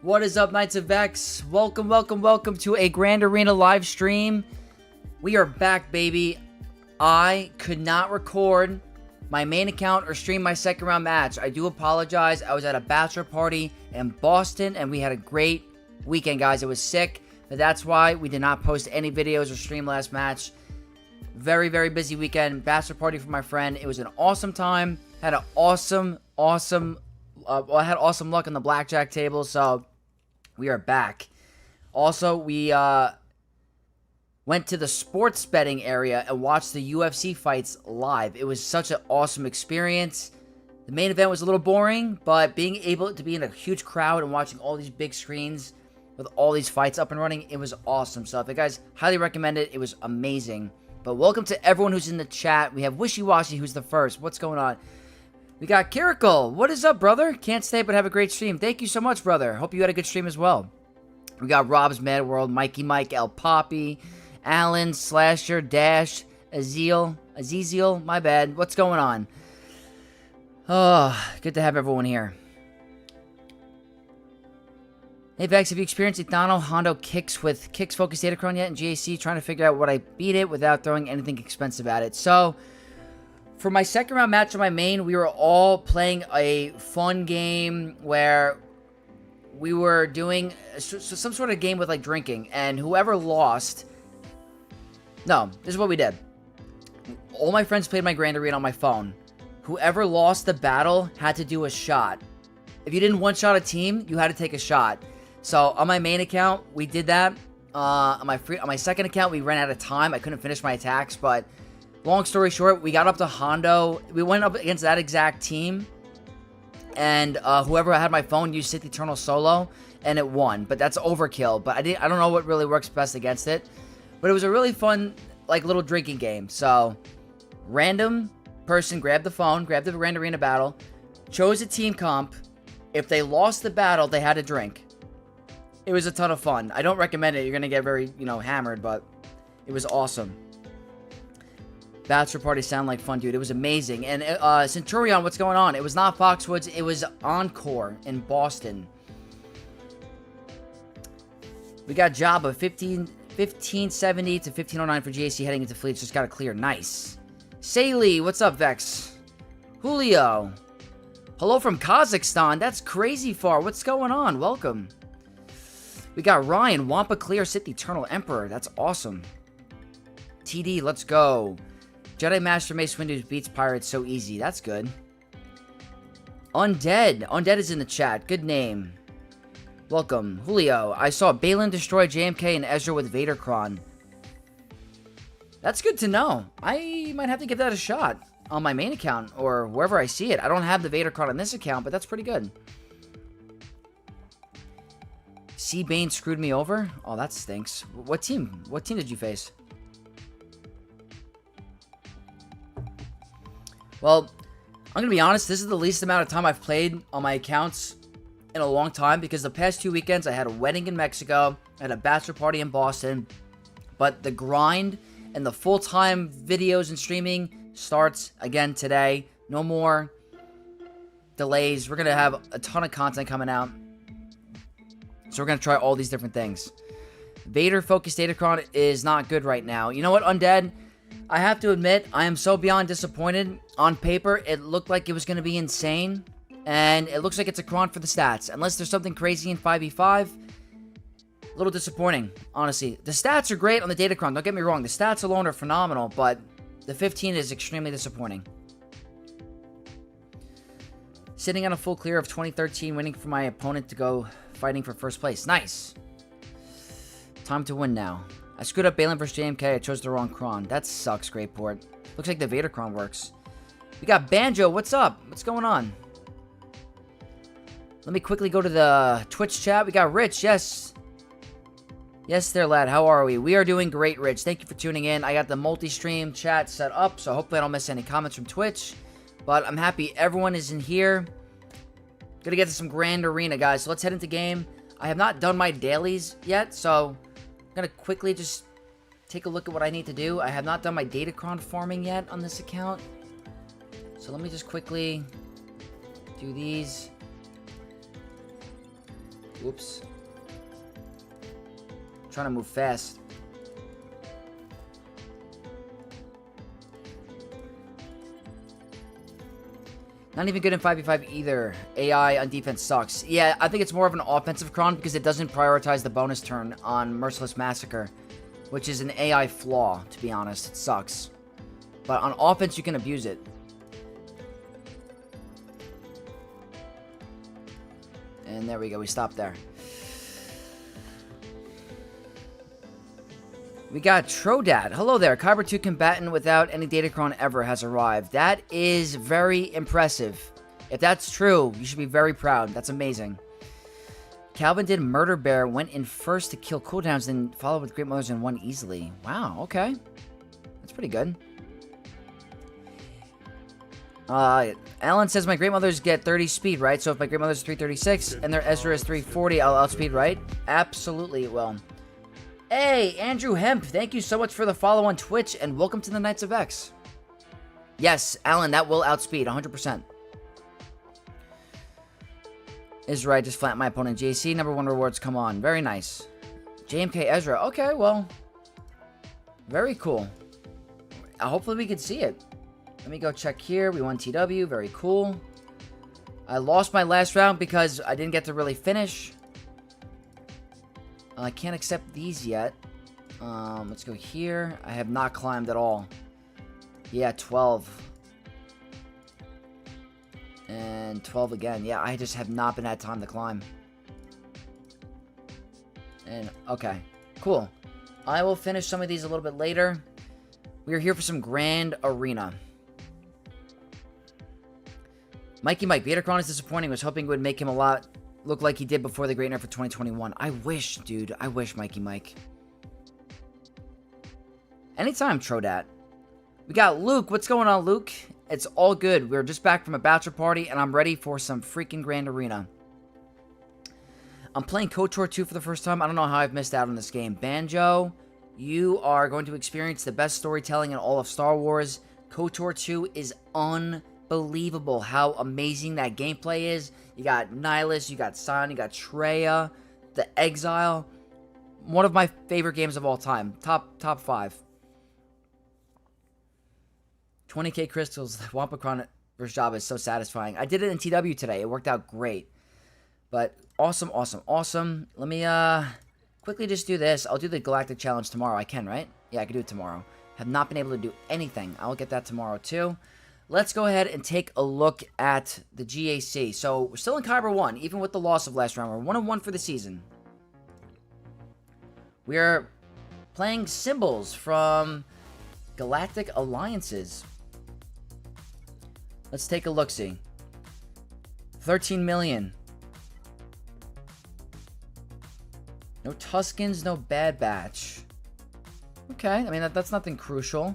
What is up, Knights of Vex? Welcome to a Grand Arena live stream. We are back, baby. I could not record my main account or stream my second round match. I do apologize. I was at a bachelor party in Boston, and we had a great weekend, guys. It was sick, but that's why we did not post any videos or stream last match. Very, very busy weekend. Bachelor party for my friend. It was an awesome time. Had an awesome I had awesome luck on the blackjack table, so we are back. Also, we went to the sports betting area and watched the UFC fights live. It was such an awesome experience. The main event was a little boring, but being able to be in a huge crowd and watching all these big screens with all these fights up and running, it was awesome. So if you guys highly recommend it, it was amazing. But welcome to everyone who's in the chat. We have Wishy Washy, who's the first. What's going on? We got Kirikal. What is up, brother? Can't stay, but have a great stream. Thank you so much, brother. Hope you had a good stream as well. We got Rob's Mad World, Mikey Mike, El Poppy, Alan, Slasher, Dash, Aziziel, my bad. What's going on? Oh, good to have everyone here. Hey, Vex, have you experienced Ethano Hondo kicks with Kicks Focus Datacron yet in GAC? Trying to figure out what I beat it without throwing anything expensive at it. So, for my second round match on my main, we were all playing a fun game where we were doing some sort of game with like drinking, and whoever lost... No, this is what we did. All my friends played my Grand Arena on my phone. Whoever lost the battle had to do a shot. If you didn't one-shot a team, you had to take a shot. So on my main account, we did that. On my second account, we ran out of time. I couldn't finish my attacks, but long story short, we got up to Hondo. We went up against that exact team, and whoever had my phone used Sith Eternal solo, and it won. But that's overkill. But I don't know what really works best against it. But it was a really fun, like, little drinking game. So, random person grabbed the phone, grabbed the Grand Arena battle, chose a team comp. If they lost the battle, they had to drink. It was a ton of fun. I don't recommend it. You're going to get very, hammered, but it was awesome. Bachelor party sound like fun, dude. It was amazing. And Centurion, what's going on? It was not Foxwoods. It was Encore in Boston. We got Jabba, 1570 to 1509 for GAC heading into fleets. Just got to clear. Nice. Saley, what's up, Vex? Julio. Hello from Kazakhstan. That's crazy far. What's going on? Welcome. We got Ryan, Wampa clear, Sith Eternal Emperor. That's awesome. TD, let's go. Jedi Master Mace Windu beats Pirates so easy. That's good. Undead. Undead is in the chat. Good name. Welcome. Julio. I saw Balin destroy JMK and Ezra with Datacron. That's good to know. I might have to give that a shot on my main account or wherever I see it. I don't have the Datacron on this account, but that's pretty good. C. Bane screwed me over? Oh, that stinks. What team? What team did you face? Well, I'm going to be honest. This is the least amount of time I've played on my accounts in a long time, because the past 2 weekends I had a wedding in Mexico, I had a bachelor party in Boston, but the grind and the full-time videos and streaming starts again today. No more delays. We're going to have a ton of content coming out, so we're going to try all these different things. Vader Focus Datacron is not good right now. You know what, Undead? I have to admit, I am so beyond disappointed. On paper, it looked like it was going to be insane. And it looks like it's a cron for the stats. Unless there's something crazy in 5v5. A little disappointing, honestly. The stats are great on the Datacron. Don't get me wrong. The stats alone are phenomenal. But the 15 is extremely disappointing. Sitting on a full clear of 2013. Waiting for my opponent to go fighting for first place. Nice. Time to win now. I screwed up Balin vs JMK. I chose the wrong cron. That sucks, Greatport. Looks like the Datacron works. We got Banjo. What's up? What's going on? Let me quickly go to the Twitch chat. We got Rich, yes. Yes there, lad. How are we? We are doing great, Rich. Thank you for tuning in. I got the multi-stream chat set up, so hopefully I don't miss any comments from Twitch. But I'm happy everyone is in here. Gonna get to some Grand Arena, guys. So let's head into game. I have not done my dailies yet, so I'm gonna quickly just take a look at what I need to do. I have not done my Datacron farming yet on this account. So let me just quickly do these. Oops. Trying to move fast. Not even good in 5v5 either. AI on defense sucks. Yeah, I think it's more of an offensive cron because it doesn't prioritize the bonus turn on Merciless Massacre, which is an AI flaw, to be honest. It sucks. But on offense, you can abuse it. And there we go. We stopped there. We got Trodat. Hello there. Kyber 2 combatant without any Datacron ever has arrived. That is very impressive. If that's true, you should be very proud. That's amazing. Calvin did Murder Bear, went in first to kill cooldowns, then followed with Great Mothers and won easily. Wow, okay. That's pretty good. Alan says my Great Mothers get 30 speed, right? So if my Great Mothers is 336 and their Ezra is 340, I'll outspeed, right? Absolutely it will. Hey, Andrew Hemp, thank you so much for the follow on Twitch, and welcome to the Knights of X. Yes, Alan, that will outspeed, 100%. Is right, just flat my opponent. JC, number 1 rewards, come on. Very nice. JMK Ezra, okay, well. Very cool. Hopefully we can see it. Let me go check here. We won TW, very cool. I lost my last round because I didn't get to really finish. I can't accept these yet. Let's go here. I have not climbed at all. Yeah, 12. And 12 again. Yeah, I just have not been had time to climb. And, okay. Cool. I will finish some of these a little bit later. We are here for some Grand Arena. Mikey Mike. Datacron is disappointing. I was hoping it would make him a lot look like he did before the Great Nerf for 2021. I wish, dude. I wish, Mikey Mike. Anytime, Trodat. We got Luke. What's going on, Luke? It's all good. We're just back from a bachelor party, and I'm ready for some freaking Grand Arena. I'm playing KOTOR 2 for the first time. I don't know how I've missed out on this game. Banjo, you are going to experience the best storytelling in all of Star Wars. KOTOR 2 is unbelievable how amazing that gameplay is. You got Nihilus, you got Sion, you got Traya, The Exile. One of my favorite games of all time. Top 5. 20k crystals, Wampacron vs. Jabba is so satisfying. I did it in TW today. It worked out great. But awesome, awesome, awesome. Let me quickly just do this. I'll do the Galactic Challenge tomorrow. I can, right? Yeah, I can do it tomorrow. Have not been able to do anything. I'll get that tomorrow too. Let's go ahead and take a look at the GAC. So, we're still in Kyber 1, even with the loss of last round. We're 1-1 for the season. We're playing symbols from Galactic Alliances. Let's take a look-see. 13 million. No Tuskens, no Bad Batch. Okay, I mean, that's nothing crucial.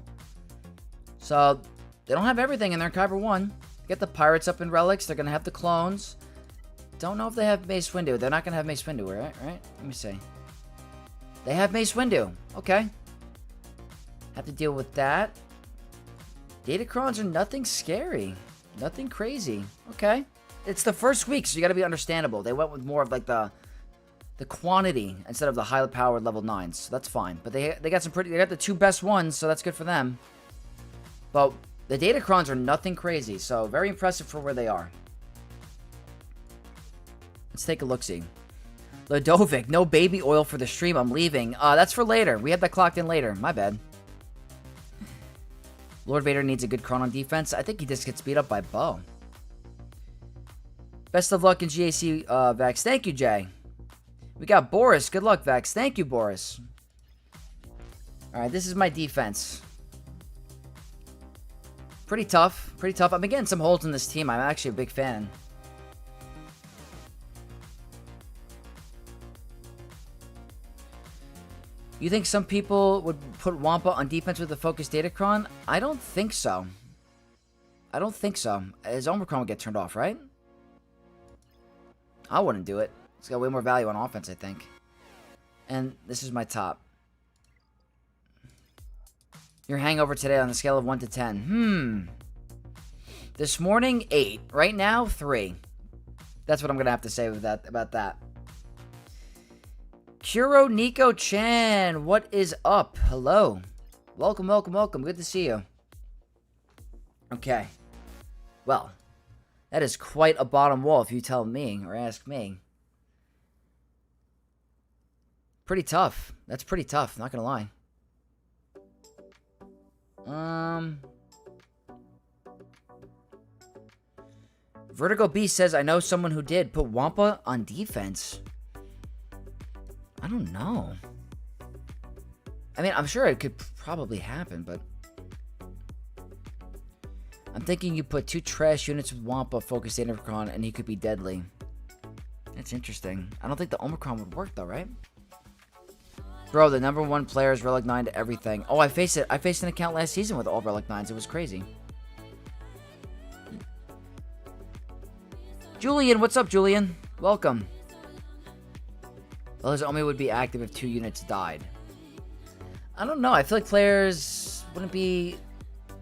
So, they don't have everything in their Kyber 1. Get the Pirates up in Relics. They're going to have the clones. Don't know if they have Mace Windu. They're not going to have Mace Windu, right? Let me see. They have Mace Windu. Okay. Have to deal with that. Datacrons are nothing scary. Nothing crazy. Okay. It's the first week, so you got to be understandable. They went with more of like the quantity instead of the highly powered level 9s. So that's fine. But they got some pretty... They got the 2 best ones, so that's good for them. But the Datacrons are nothing crazy, so very impressive for where they are. Let's take a look-see. Ludovic, no baby oil for the stream. I'm leaving. That's for later. We have that clocked in later. My bad. Lord Vader needs a good Chron on defense. I think he just gets beat up by Bo. Best of luck in GAC, Vex. Thank you, Jay. We got Boris. Good luck, Vex. Thank you, Boris. Alright, this is my defense. Pretty tough. Pretty tough. I've been getting some holds in this team. I'm actually a big fan. You think some people would put Wampa on defense with a focused Datacron? I don't think so. I don't think so. His Omicron would get turned off, right? I wouldn't do it. It's got way more value on offense, I think. And this is my top. Your hangover today on a scale of 1 to 10. This morning, 8. Right now, 3. That's what I'm going to have to say with that, about that. Kuro Nico Chan, what is up? Hello. Welcome, welcome, welcome. Good to see you. Okay. Well, that is quite a bottom wall if you tell me or ask me. Pretty tough. That's pretty tough, not gonna lie. Vertigo B says, I know someone who did put Wampa on defense. I don't know. I mean, I'm sure it could probably happen, but I'm thinking you put 2 trash units with Wampa focused Datacron and he could be deadly. That's interesting. I don't think the Omicron would work though, right? Bro, the #1 player is Relic 9 to everything. Oh, I faced it. I faced an account last season with all Relic 9s. It was crazy. Julian, what's up, Julian? Welcome. Well, his Omi would be active if 2 units died. I don't know. I feel like players wouldn't be...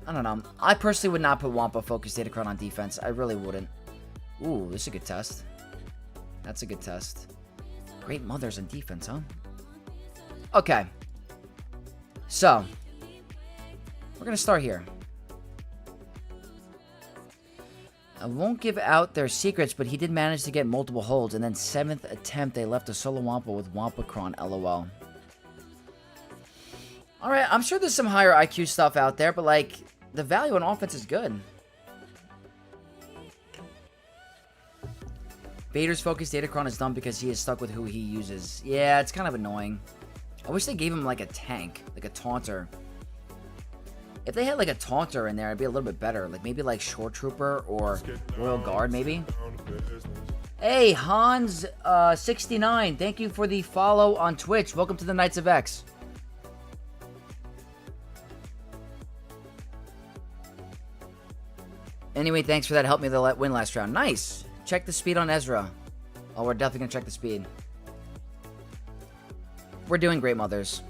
I don't know. I personally would not put Wampa focused Datacron on defense. I really wouldn't. Ooh, this is a good test. That's a good test. Great mothers on defense, huh? Okay. So, we're going to start here. I won't give out their secrets, but he did manage to get multiple holds, and then 7th attempt, they left a solo Wampa with Wampacron, LOL. Alright, I'm sure there's some higher IQ stuff out there, but, like, the value on offense is good. Vader's focused Datacron is dumb because he is stuck with who he uses. Yeah, it's kind of annoying. I wish they gave him, like, a tank, like a taunter. If they had, like, a taunter in there, it'd be a little bit better. Like, maybe, like, Shore Trooper or Royal Guard, maybe. Hey, Hans69, thank you for the follow on Twitch. Welcome to the Knights of X. Anyway, thanks for that. Helped me to win last round. Nice. Check the speed on Ezra. Oh, we're definitely going to check the speed. We're doing great, mothers.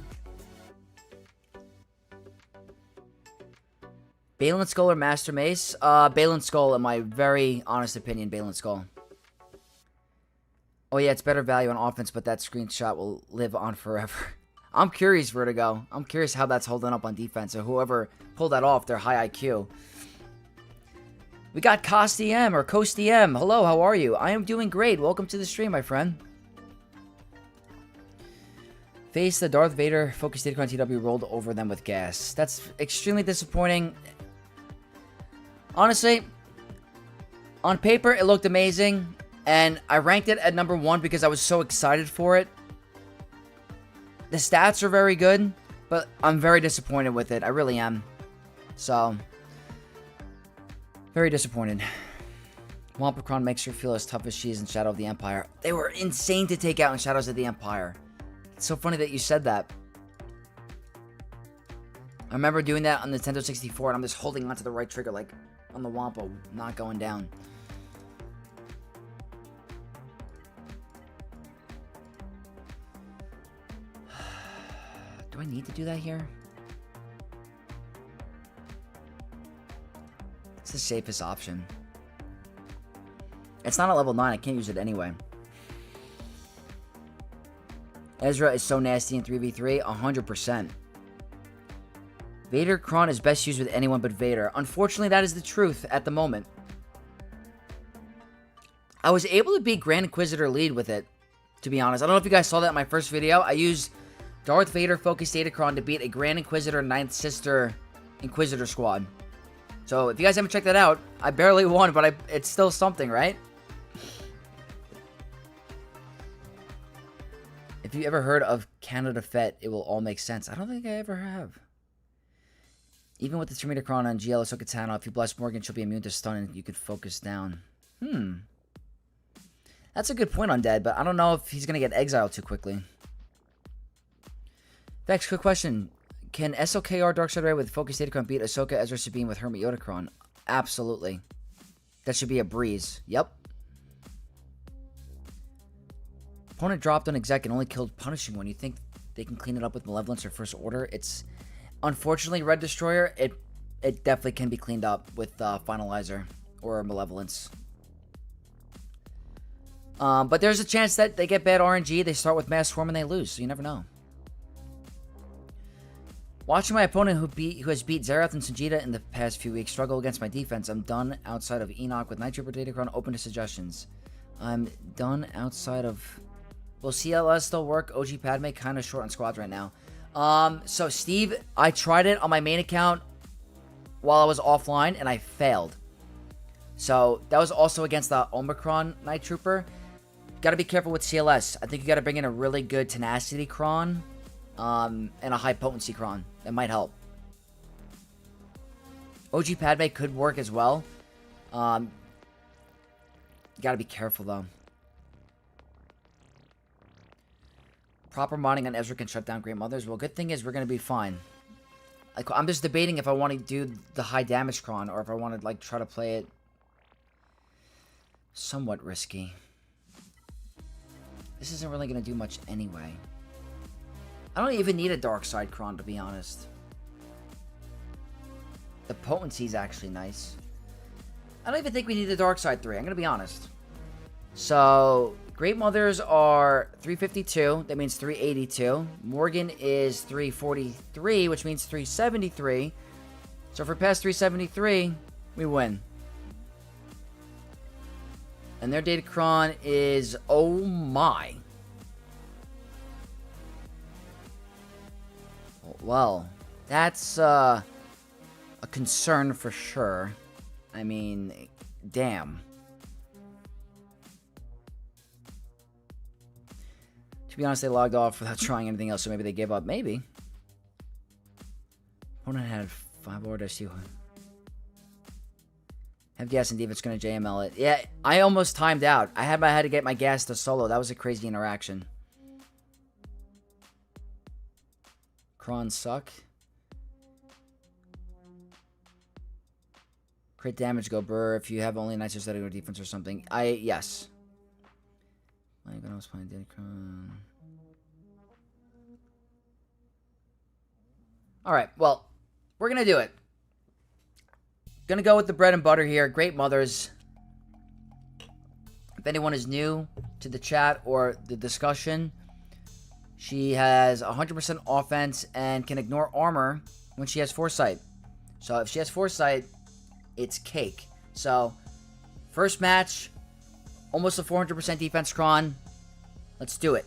Balin Skull or Master Mace? Balin Skull, in my very honest opinion, Balin Skull. Oh yeah, it's better value on offense, but that screenshot will live on forever. I'm curious, Vertigo. I'm curious how that's holding up on defense, or whoever pulled that off, their high IQ. We got CostDM, or CostDM. Hello, how are you? I am doing great. Welcome to the stream, my friend. Face the Darth Vader focused Datacron TW rolled over them with gas. That's extremely disappointing. Honestly, on paper, it looked amazing, and I ranked it at #1 because I was so excited for it. The stats are very good, but I'm very disappointed with it. I really am. So, very disappointed. Wampacron makes her feel as tough as she is in Shadow of the Empire. They were insane to take out in Shadows of the Empire. It's so funny that you said that. I remember doing that on Nintendo 64, and I'm just holding onto the right trigger, like, on the Wampa, not going down. Do I need to do that here? It's the safest option. It's not a level 9, I can't use it anyway. Ezra is so nasty in 3v3, 100%. Vadercron is best used with anyone but Vader. Unfortunately, that is the truth at the moment. I was able to beat Grand Inquisitor lead with it, to be honest. I don't know if you guys saw that in my first video. I used Darth Vader focused Datacron to beat a Grand Inquisitor 9th Sister Inquisitor squad. So, if you guys haven't checked that out, I barely won, but it's still something, right? If you ever heard of Canada Fett, it will all make sense. I don't think I ever have. Even with the Terminacron on GL Ahsoka Tano, if you bless Morgan, she'll be immune to stun and you could focus down. That's a good point, Undead, but I don't know if he's going to get exiled too quickly. Vex, quick question. Can SOKR Darkseid Ray with Focus Datacron beat Ahsoka Ezra Sabine with Hermit Yodacron? Absolutely. That should be a breeze. Yep. Opponent dropped on exec and only killed Punishing One. You think they can clean it up with Malevolence or First Order? It's... Unfortunately, Red Destroyer, it definitely can be cleaned up with Finalizer or Malevolence. But there's a chance that they get bad RNG, they start with Mass Swarm, and they lose, so you never know. Watching my opponent who has beat Xerath and Sujita in the past few weeks struggle against my defense, I'm done outside of Enoch with Night Trooper Datacron, open to suggestions. I'm done outside of... Will CLS still work? OG Padme, kind of short on squads right now. So Steve, I tried it on my main account while I was offline, and I failed. So that was also against the Omicron Night Trooper. Got to be careful with CLS. I think you got to bring in a really good Tenacity Cron. And a high potency cron. That might help. OG Padme could work as well. You gotta be careful though. Proper modding on Ezra can shut down Great Mothers. Well, good thing is we're gonna be fine. Like, I'm just debating if I want to do the high damage cron or if I want to like try to play it somewhat risky. This isn't really gonna do much anyway. I don't even need a Dark Side Cron, to be honest. The potency is actually nice. I don't even think we need the Dark Side 3, I'm going to be honest. So, Great Mothers are 352, that means 382. Morgan is 343, which means 373. So if we're past 373, we win. And their Datacron is, oh my. Well, that's a concern for sure. I mean, damn. To be honest, they logged off without trying anything else, so maybe they gave up. Maybe. Opponent had 5 orders. Have gas and Devitt's going to JML it. Yeah, I almost timed out. I had to get my gas to solo. That was a crazy interaction. Crons suck. Crit damage go burr if you have only nicer setting or defense or something. Yes. I was playing Datacron. Alright, well, we're gonna do it. Gonna go with the bread and butter here. Great Mothers. If anyone is new to the chat or the discussion, she has 100% offense and can ignore armor when she has Foresight. So if she has Foresight, it's cake. So, first match, almost a 400% defense cron. Let's do it.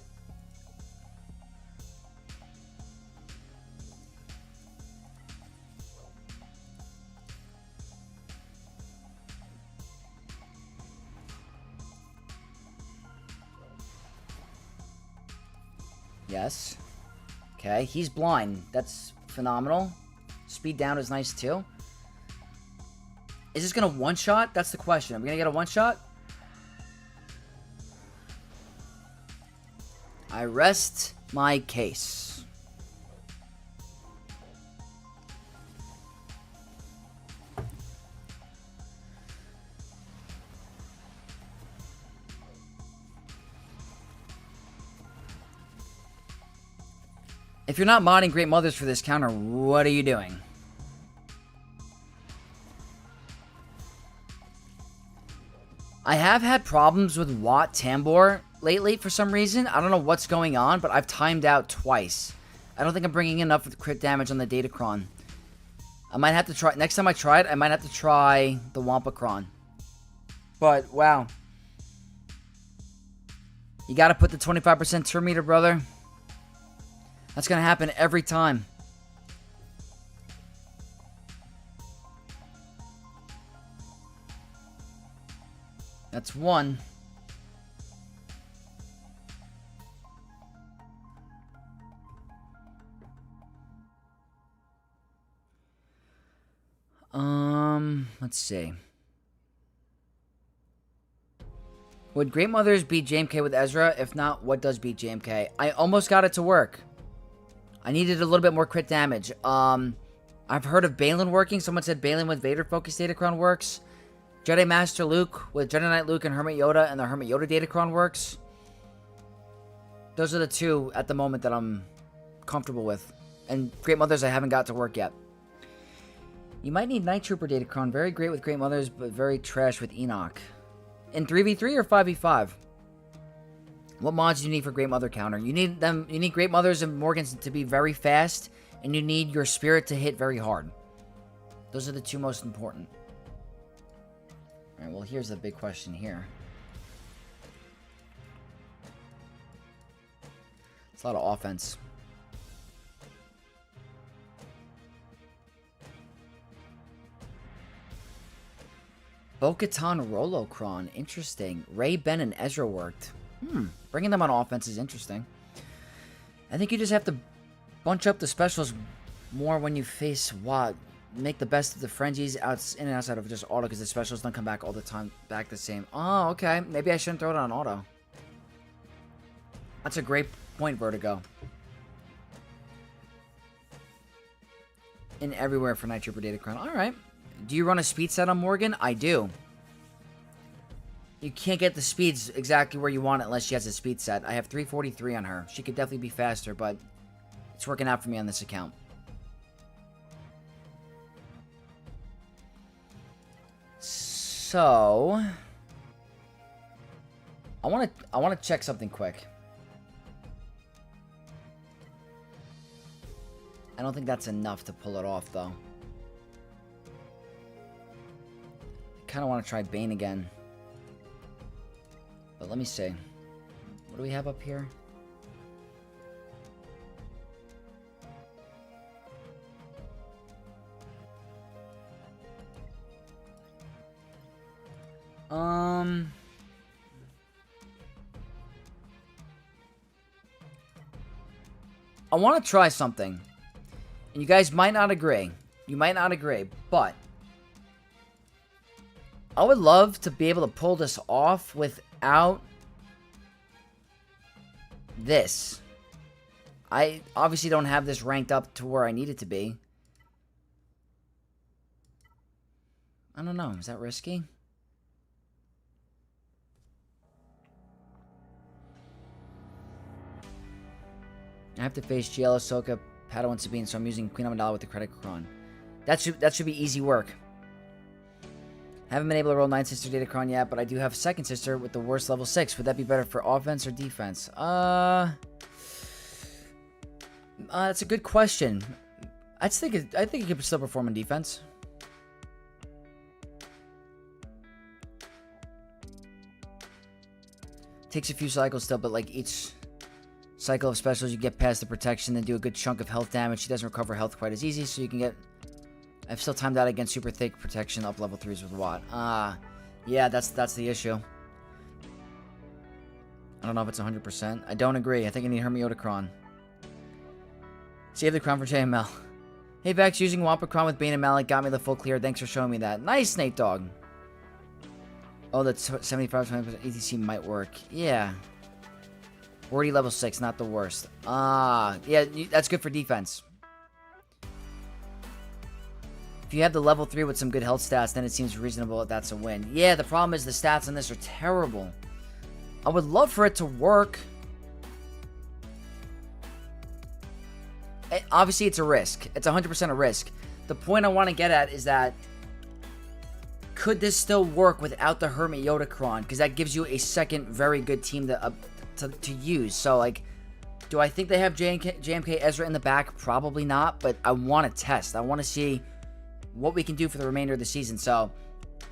Yes. Okay, he's blind. That's phenomenal. Speed down is nice too. Is this going to one-shot? That's the question. Are we going to get a one-shot? I rest my case. If you're not modding Great Mothers for this counter, what are you doing? I have had problems with Watt Tambor lately for some reason. I don't know what's going on, but I've timed out twice. I don't think I'm bringing enough with crit damage on the Datacron. I might have to try... Next time I try it, I might have to try the Wampacron. But, wow. You gotta put the 25% turn meter, brother. That's gonna happen every time. That's one. Let's see. Would Great Mothers beat JMK with Ezra? If not, what does beat JMK? I almost got it to work. I needed a little bit more crit damage. I've heard of Balin working. Someone said Balin with Vader Focus Datacron works. Jedi Master Luke with Jedi Knight Luke and Hermit Yoda and the Hermit Yoda Datacron works. Those are the two at the moment that I'm comfortable with. And Great Mothers I haven't got to work yet. You might need Night Trooper Datacron. Very great with Great Mothers, but very trash with Enoch. In 3v3 or 5v5? What mods do you need for Great Mother counter? You need them. You need Great Mothers and Morgans to be very fast, and you need your Spirit to hit very hard. Those are the two most important. All right. Well, here's the big question here. It's a lot of offense. Bo-Katan Rolocron. Interesting. Ray, Ben, and Ezra worked. Bringing them on offense is interesting. I think you just have to bunch up the specials more when you face Wat. Make the best of the frenzies in and outside of just auto, because the specials don't come back all the time back the same. Oh, okay. Maybe I shouldn't throw it on auto. That's a great point, Vertigo. In everywhere for Night Trooper Datacron. Alright. Do you run a speed set on Morgan? I do. You can't get the speeds exactly where you want it unless she has a speed set. I have 343 on her. She could definitely be faster, but it's working out for me on this account. So I want to check something quick. I don't think that's enough to pull it off, though. I kind of want to try Bane again. But let me see. What do we have up here? I want to try something. And you guys might not agree. You might not agree, but I would love to be able to pull this off without this. I obviously don't have this ranked up to where I need it to be. I don't know. Is that risky? I have to face GL, Ahsoka, Padawan, Sabine, so I'm using Queen Amidala with the Datacron. That should be easy work. Haven't been able to roll 9 Sister Datacron yet, but I do have Second Sister with the worst level 6. Would that be better for offense or defense? That's a good question. I think it could still perform in defense. Takes a few cycles still, but like each cycle of specials, you get past the protection, then do a good chunk of health damage. She doesn't recover health quite as easy, so you can get... I've still timed out against super thick protection up level 3s with Watt. Yeah, that's the issue. I don't know if it's 100%. I don't agree. I think I need Hermiotacron. Save the crown for JML. Hey, Vex, using Wampacron with Bane and Malik got me the full clear. Thanks for showing me that. Nice, Snake Dog. Oh, that's 75-20% ETC might work. Yeah. Already level 6, not the worst. Yeah, that's good for defense. If you have the level 3 with some good health stats, then it seems reasonable that that's a win. Yeah, the problem is the stats on this are terrible. I would love for it to work. Obviously, it's a risk. It's 100% a risk. The point I want to get at is that could this still work without the Hermiotacron? Because that gives you a second very good team to use. So, like, do I think they have JMK Ezra in the back? Probably not, but I want to test. I want to see what we can do for the remainder of the season. So,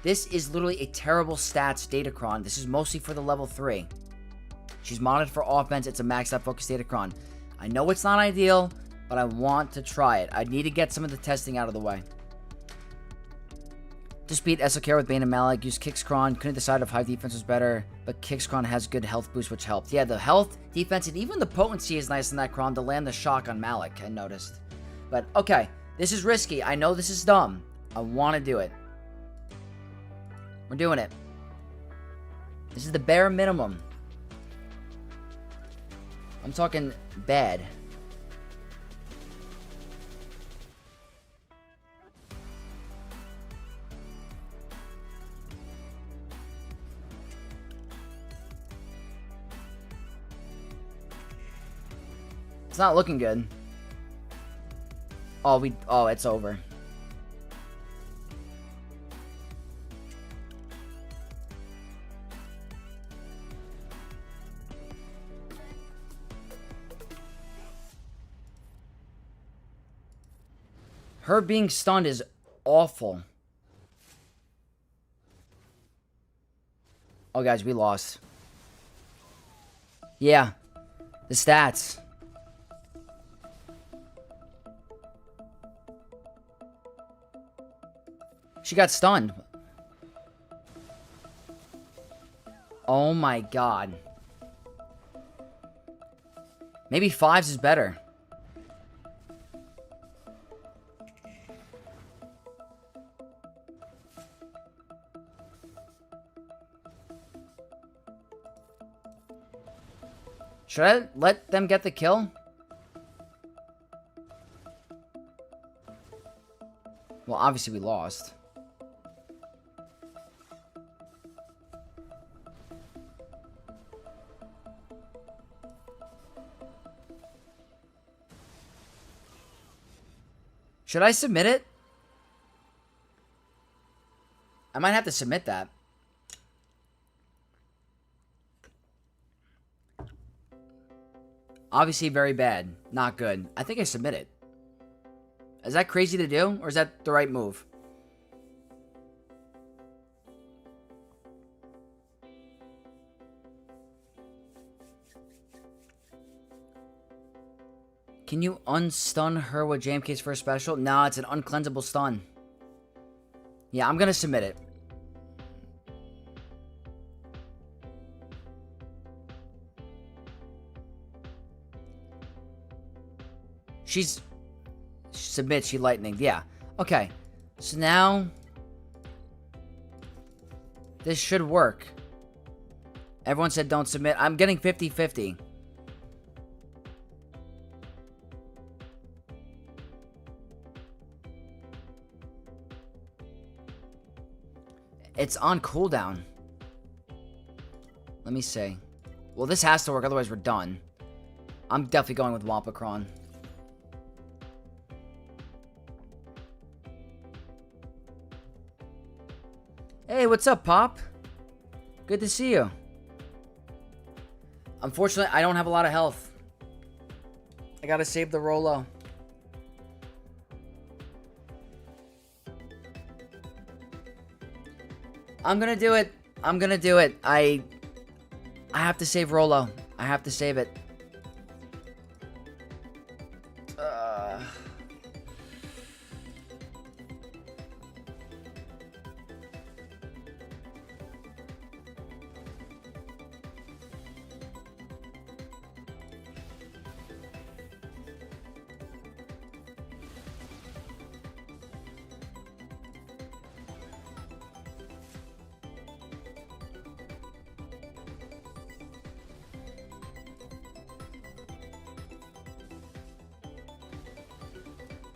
this is literally a terrible stats Datacron. This is mostly for the level 3. She's modded for offense. It's a maxed out focus Datacron. I know it's not ideal, but I want to try it. I need to get some of the testing out of the way. Just beat Esokara with Bane and Malik. Use Kixcron. Couldn't decide if high defense was better, but Kixcron has good health boost, which helped. Yeah, the health, defense, and even the potency is nice in that Cron to land the shock on Malik, I noticed. But, okay. This is risky. I know this is dumb. I want to do it. We're doing it. This is the bare minimum. I'm talking bad. It's not looking good. Oh, it's over. Her being stunned is awful. Oh, guys, we lost. Yeah. The stats. She got stunned. Oh my god. Maybe 5s is better. Should I let them get the kill? Well, obviously we lost. Should I submit it? I might have to submit that. Obviously very bad. Not good. I think I submit it. Is that crazy to do? Or is that the right move? Can you unstun her with JMK's first special? No, it's an uncleansable stun. Yeah, I'm gonna submit it. She submits, she lightning. Yeah. Okay. So now this should work. Everyone said don't submit. I'm getting 50-50. It's on cooldown. Let me see. Well, this has to work, otherwise we're done. I'm definitely going with Wampacron. Hey, what's up, Pop? Good to see you. Unfortunately, I don't have a lot of health. I gotta save the Rolo. I'm gonna do it. I'm gonna do it. I have to save Rolo. I have to save it.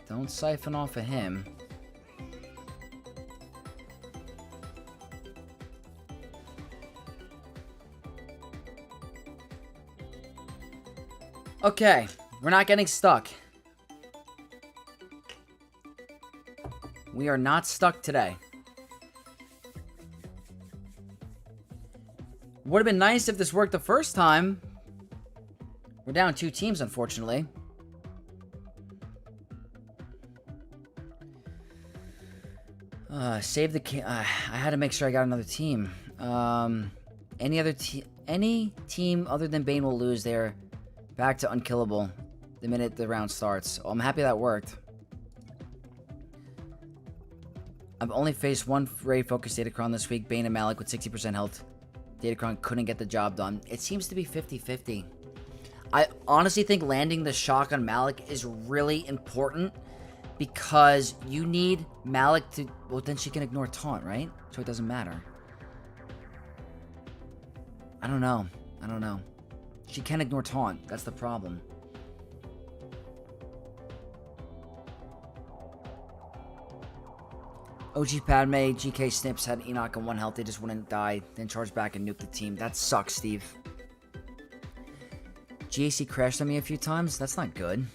Don't siphon off of him. Okay, we're not getting stuck. We are not stuck today. Would have been nice if this worked the first time. We're down 2 teams, unfortunately. Save the I had to make sure I got another team. Any team other than Bane will lose. They're back to unkillable the minute the round starts. Oh, I'm happy that worked. I've only faced one raid-focused Datacron this week. Bane and Malik with 60% health. Datacron couldn't get the job done. It seems to be 50-50. I honestly think landing the shock on Malik is really important. Because you need Malik to... Well, then she can ignore taunt, right? So it doesn't matter. I don't know. I don't know. She can ignore taunt. That's the problem. OG Padme, GK Snips had Enoch on 1 health. They just wouldn't die. Then charge back and nuke the team. That sucks, Steve. GAC crashed on me a few times. That's not good.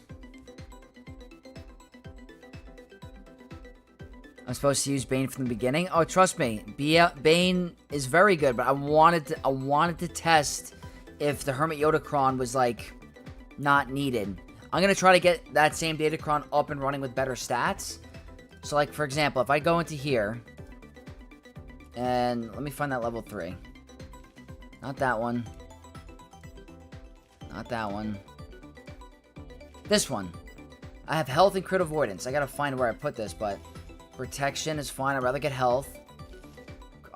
I'm supposed to use Bane from the beginning. Oh, trust me, Bane is very good, but I wanted to test if the Hermit Datacron was like not needed. I'm gonna try to get that same Datacron up and running with better stats, So, like, for example, if I go into here, and let me find that level 3. Not that one. Not that one. This one. I have health and crit avoidance. I gotta find where I put this, but protection is fine. I'd rather get health.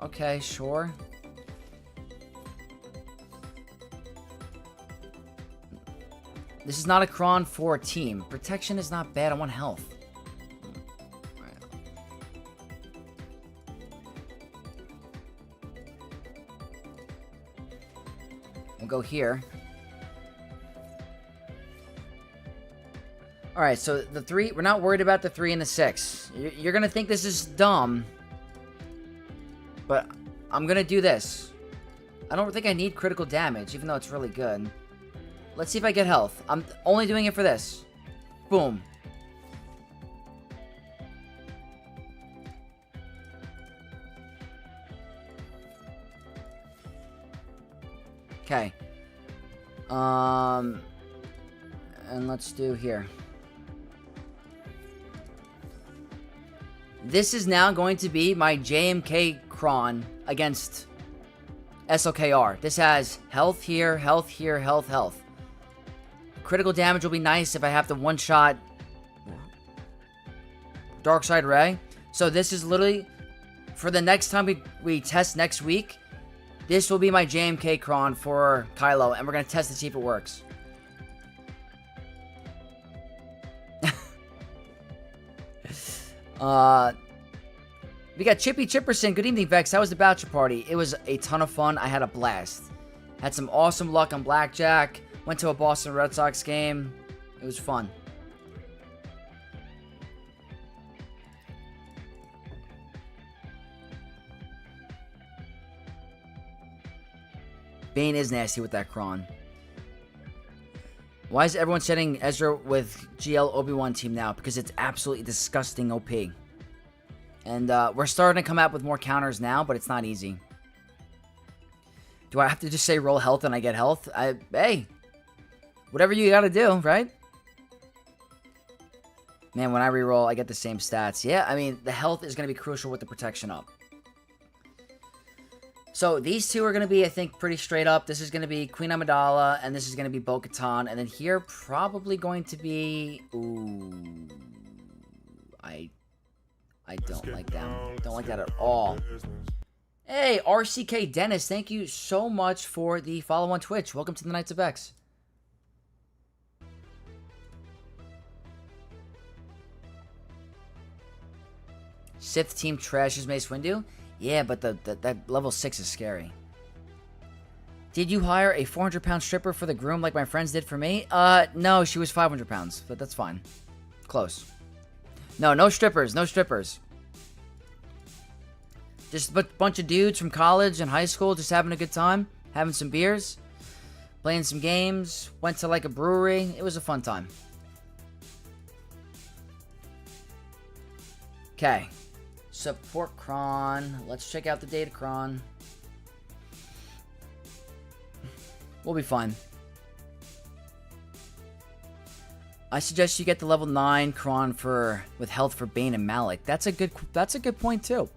Okay, sure. This is not a cron for a team. Protection is not bad. I want health. Alright. We'll go here. Alright, so the 3, we're not worried about the 3 and the 6. You're gonna think this is dumb, but I'm gonna do this. I don't think I need critical damage, even though it's really good. Let's see if I get health. I'm only doing it for this. Boom. Okay. And let's do here. This is now going to be my JMK Cron against SLKR. This has health here, health here, health, health. Critical damage will be nice if I have to one-shot Darkside Ray. So this is literally, for the next time we test next week, this will be my JMK Cron for Kylo, and we're going to test to see if it works. We got Chippy Chipperson. Good evening, Vex. How was the bachelor party? It was a ton of fun. I had a blast. Had some awesome luck on blackjack. Went to a Boston Red Sox game. It was fun. Bane is nasty with that Cron. Why is everyone setting Ezra with GL Obi-Wan team now? Because it's absolutely disgusting OP. And we're starting to come out with more counters now, but it's not easy. Do I have to just say roll health and I get health? Hey, whatever you gotta do, right? Man, when I reroll, I get the same stats. Yeah, I mean, the health is going to be crucial with the protection up. So these two are going to be, I think, pretty straight up. This is going to be Queen Amidala, and this is going to be Bo-Katan. And then here, probably going to be... Ooh... I don't like them. Don't like that at all. Hey, RCK Dennis, thank you so much for the follow on Twitch. Welcome to the Knights of X. Sith team trashes Mace Windu? Yeah, but that level 6 is scary. Did you hire a 400-pound stripper for the groom like my friends did for me? No, she was 500 pounds, but that's fine. Close. No strippers, no strippers. Just a bunch of dudes from college and high school just having a good time, having some beers, playing some games, went to like a brewery. It was a fun time. Okay. Support Cron. Let's check out the Datacron. We'll be fine. I suggest you get the level 9 Cron with health for Bane and Malik. That's a good point too.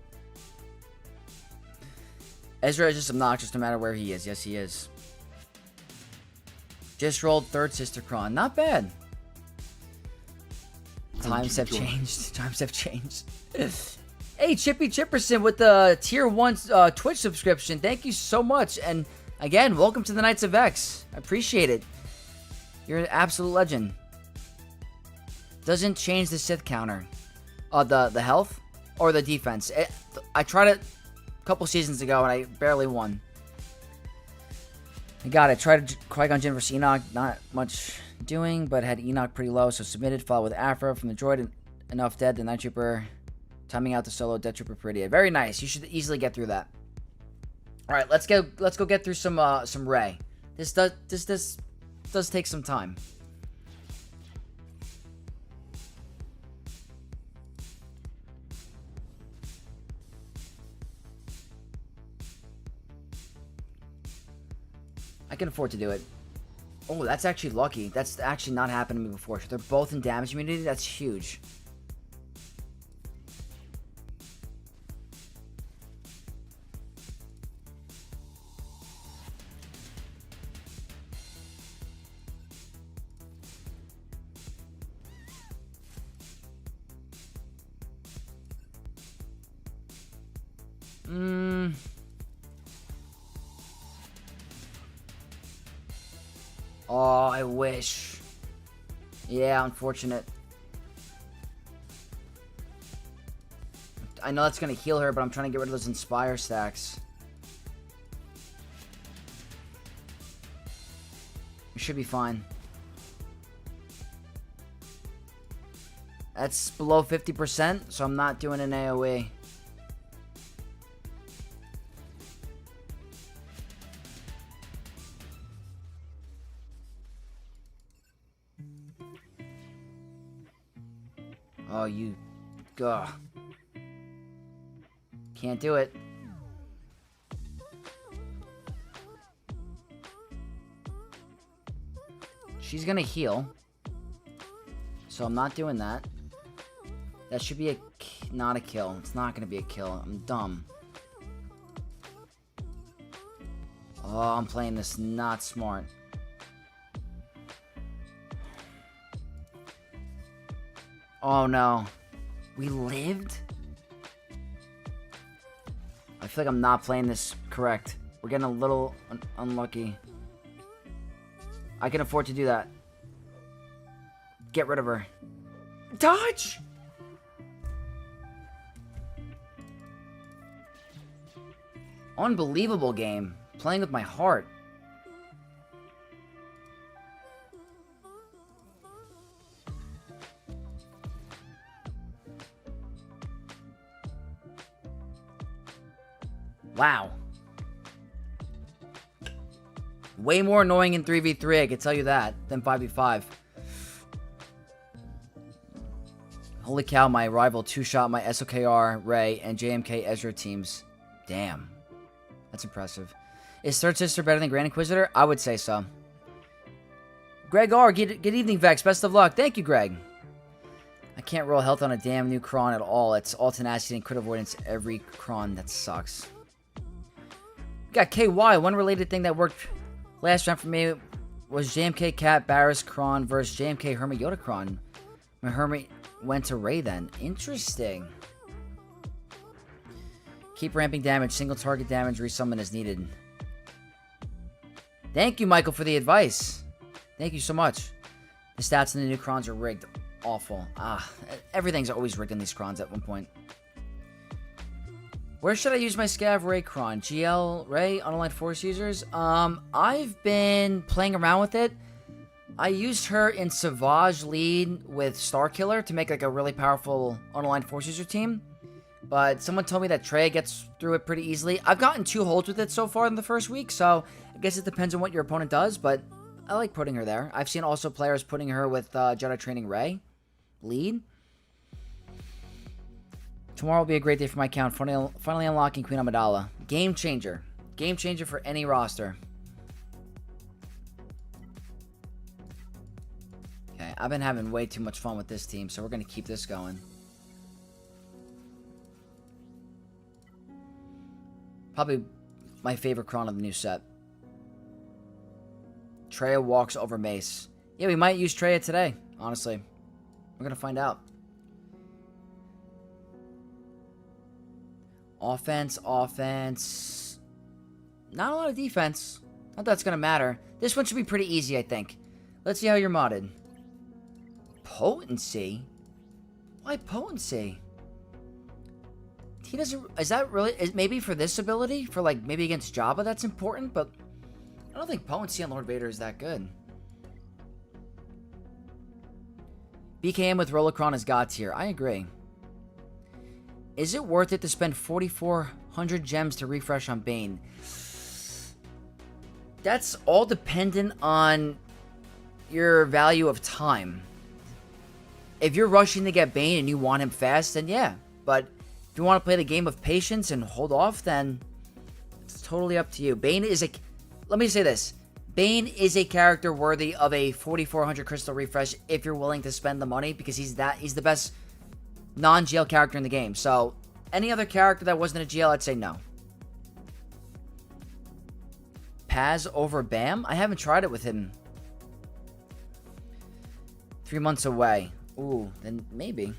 Ezra is just obnoxious no matter where he is. Yes, he is. Just rolled third Sister Cron. Not bad. Times have changed. Times have changed. Hey, Chippy Chipperson with the tier 1 Twitch subscription. Thank you so much. And again, welcome to the Knights of X. I appreciate it. You're an absolute legend. Doesn't change the Sith counter. The health or the defense. I tried it a couple seasons ago and I barely won. I got it. Tried Qui-Gon Jinn versus Enoch. Not much doing, but had Enoch pretty low, so submitted. Followed with Afra from the droid. Enough dead. The Night Trooper timing out the solo Death Trooper pretty. Very nice. You should easily get through that. All right, let's go get through some Rey. This does take some time. I can afford to do it. Oh, that's actually lucky. That's actually not happened to me before. So they're both in damage immunity. That's huge. Oh, I wish. Yeah, unfortunate. I know that's going to heal her, but I'm trying to get rid of those Inspire stacks. It should be fine. That's below 50%, so I'm not doing an AoE. Oh, you... Ugh. Can't do it. She's gonna heal. So I'm not doing that. That should be not a kill. It's not gonna be a kill. I'm dumb. Oh, I'm playing this not smart. Oh no. We lived? I feel like I'm not playing this correct. We're getting a little unlucky. I can afford to do that. Get rid of her. Dodge! Unbelievable game. Playing with my heart. Wow. Way more annoying in 3v3, I can tell you that, than 5v5. Holy cow, my rival two-shot my SOKR, Ray, and JMK Ezra teams. Damn. That's impressive. Is Third Sister better than Grand Inquisitor? I would say so. Greg R, good evening, Vex. Best of luck. Thank you, Greg. I can't roll health on a damn new Kron at all. It's all tenacity and crit avoidance every Kron. That sucks. Got KY. One related thing that worked last round for me was JMK Cat Barris Kron versus JMK Hermit Yoda Kron. My Hermit went to Ray then. Interesting. Keep ramping damage. Single target damage. Resummon as needed. Thank you, Michael, for the advice. Thank you so much. The stats in the new Krons are rigged. Awful. Everything's always rigged in these Krons at one point. Where should I use my Scav Ray Kron? GL Ray, Unaligned Force users? I've been playing around with it. I used her in Savage lead with Starkiller to make like a really powerful Unaligned Force user team. But someone told me that Trey gets through it pretty easily. I've gotten 2 holds with it so far in the first week, so I guess it depends on what your opponent does, but I like putting her there. I've seen also players putting her with Jedi Training Ray lead. Tomorrow will be a great day for my account. Finally unlocking Queen Amidala. Game changer. Game changer for any roster. Okay, I've been having way too much fun with this team, so we're going to keep this going. Probably my favorite Kron of the new set. Treya walks over Mace. Yeah, we might use Treya today, honestly. We're going to find out. Offense. Not a lot of defense. Not that's going to matter. This one should be pretty easy, I think. Let's see how you're modded. Potency? Why potency? He doesn't... Is that really... maybe for this ability? For, like, maybe against Jabba that's important, but... I don't think potency on Lord Vader is that good. BKM with Rolocron is God tier. I agree. Is it worth it to spend 4,400 gems to refresh on Bane? That's all dependent on your value of time. If you're rushing to get Bane and you want him fast, then yeah. But if you want to play the game of patience and hold off, then it's totally up to you. Bane is a... Let me say this. Bane is a character worthy of a 4,400 crystal refresh if you're willing to spend the money, because he's the best non-GL character in the game. So, any other character that wasn't a GL, I'd say no. Paz over Bam? I haven't tried it with him. 3 months away. Ooh, then maybe.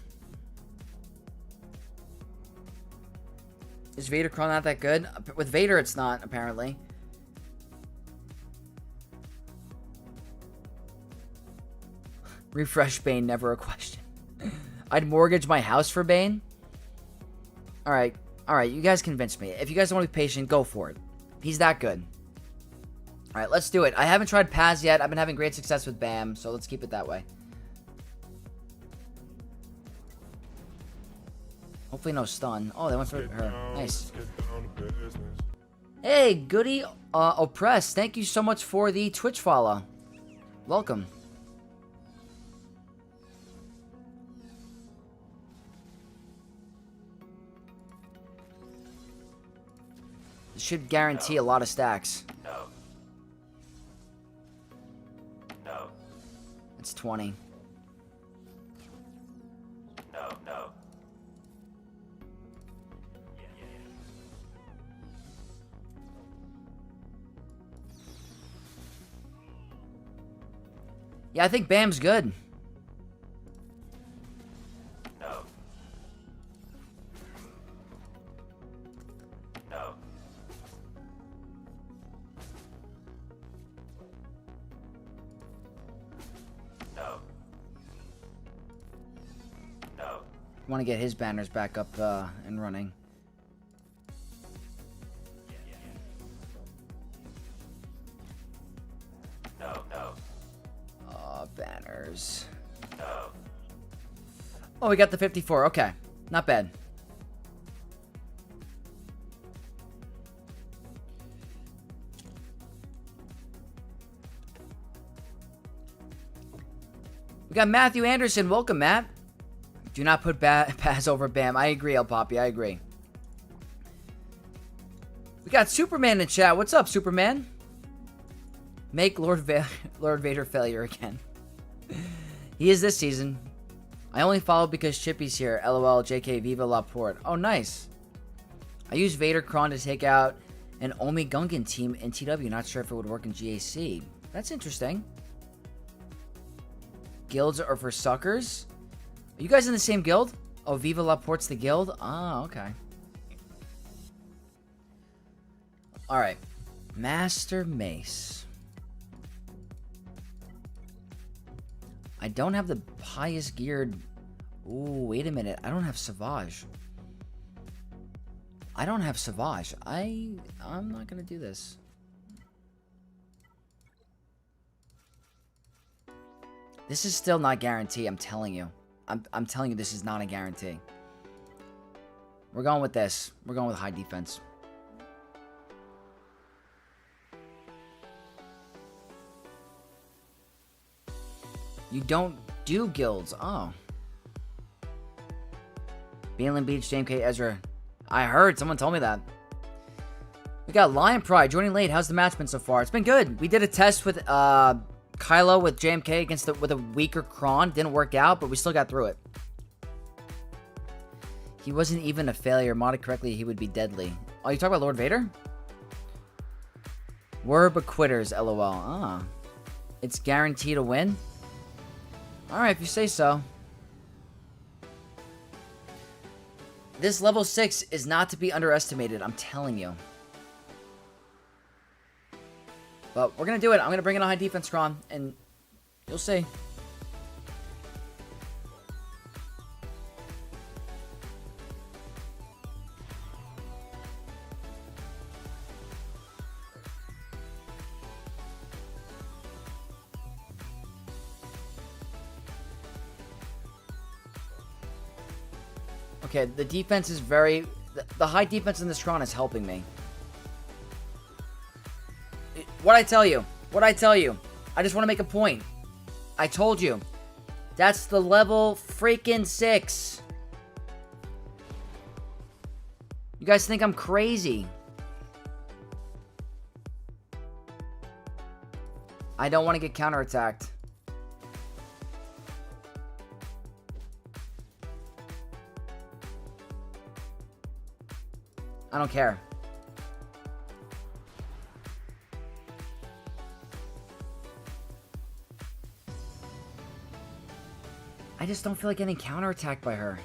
Is Datacron not that good? With Vader, it's not, apparently. Refresh Bane, never a question. I'd mortgage my house for Bane? Alright, you guys convinced me. If you guys don't want to be patient, go for it. He's that good. Alright, let's do it. I haven't tried Paz yet. I've been having great success with Bam, so let's keep it that way. Hopefully no stun. Oh, they went for her. Nice. Hey, Goody Oppressed. Thank you so much for the Twitch follow. Welcome. This should guarantee a lot of stacks. No. It's 20. No. Yeah, I think Bam's good. No. Want to get his banners back up and running. No. Banners. No. Oh, we got the 54. Okay. Not bad. We got Matthew Anderson. Welcome, Matt. Do not put Paz over Bam. I agree, El Papi. I agree. We got Superman in chat. What's up, Superman? Make Lord Vader failure again. He is this season. I only follow because Chippy's here. LOL, JK, Viva Laporte. Oh, nice. I used Datacron to take out an Omi Gungan team in TW. Not sure if it would work in GAC. That's interesting. Guilds are for suckers. Are you guys in the same guild? Oh, Viva Laporte's the guild? Ah, okay. Alright. Master Mace. I don't have the highest geared... Ooh, wait a minute. I don't have Savage. I'm not gonna do this. This is still not guaranteed, I'm telling you. I'm telling you, this is not a guarantee. We're going with this. We're going with high defense. You don't do guilds. Oh. Balin Beach, JMK, Ezra. I heard. Someone told me that. We got Lion Pride joining late. How's the match been so far? It's been good. We did a test with Kylo with JMK against with a weaker Kron. Didn't work out, but we still got through it. He wasn't even a failure. Modded correctly, he would be deadly. Oh, you talking about Lord Vader? We're but quitters, lol. Ah. It's guaranteed to win? Alright, if you say so. This level 6 is not to be underestimated, I'm telling you. But we're going to do it. I'm going to bring in a high defense Kron, and you'll see. Okay, the defense is very... The high defense in this Kron is helping me. What'd I tell you? I just want to make a point. I told you. That's the level freaking 6. You guys think I'm crazy. I don't want to get counterattacked. I don't care. I just don't feel like getting counterattacked by her.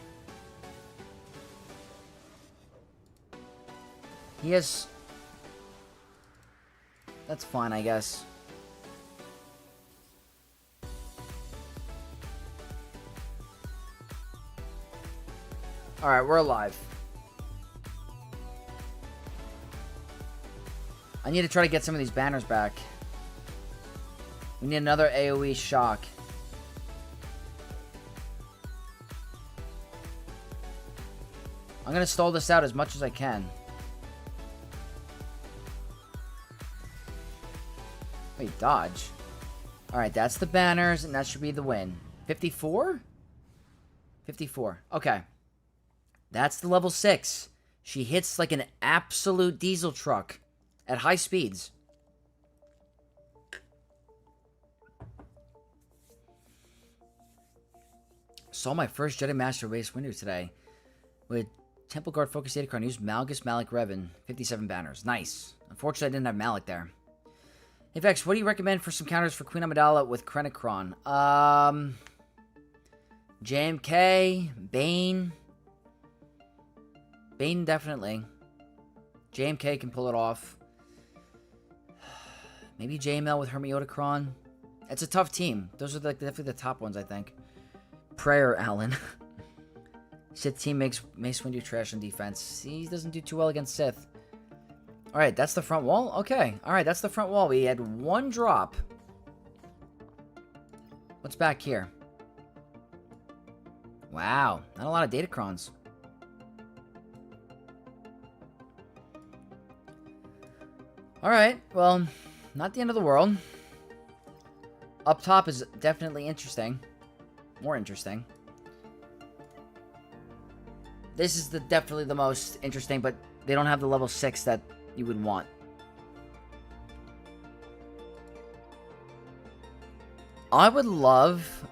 He has... That's fine, I guess. Alright, we're alive. I need to try to get some of these banners back. We need another AoE shock. I'm gonna stall this out as much as I can. Wait, dodge. Alright, that's the banners, and that should be the win. 54? 54. Okay. That's the level 6. She hits like an absolute diesel truck at high speeds. Saw my first Jedi Master race winner today. With Temple Guard Focus Datacron, used Malgus, Malik, Revan. 57 banners. Nice. Unfortunately, I didn't have Malik there. Hey, Vex, what do you recommend for some counters for Queen Amidala with Krennicron? JMK, Bane. Bane, definitely. JMK can pull it off. Maybe JML with Hermiotacron. It's a tough team. Those are like definitely the top ones, I think. Prayer, Alan. Sith team makes Mace Windu trash on defense. He doesn't do too well against Sith. Alright, that's the front wall? Okay. Alright, that's the front wall. We had one drop. What's back here? Wow. Not a lot of Datacrons. Alright, well, not the end of the world. Up top is definitely interesting. More interesting. This is definitely the most interesting, but they don't have the level 6 that you would want. I would love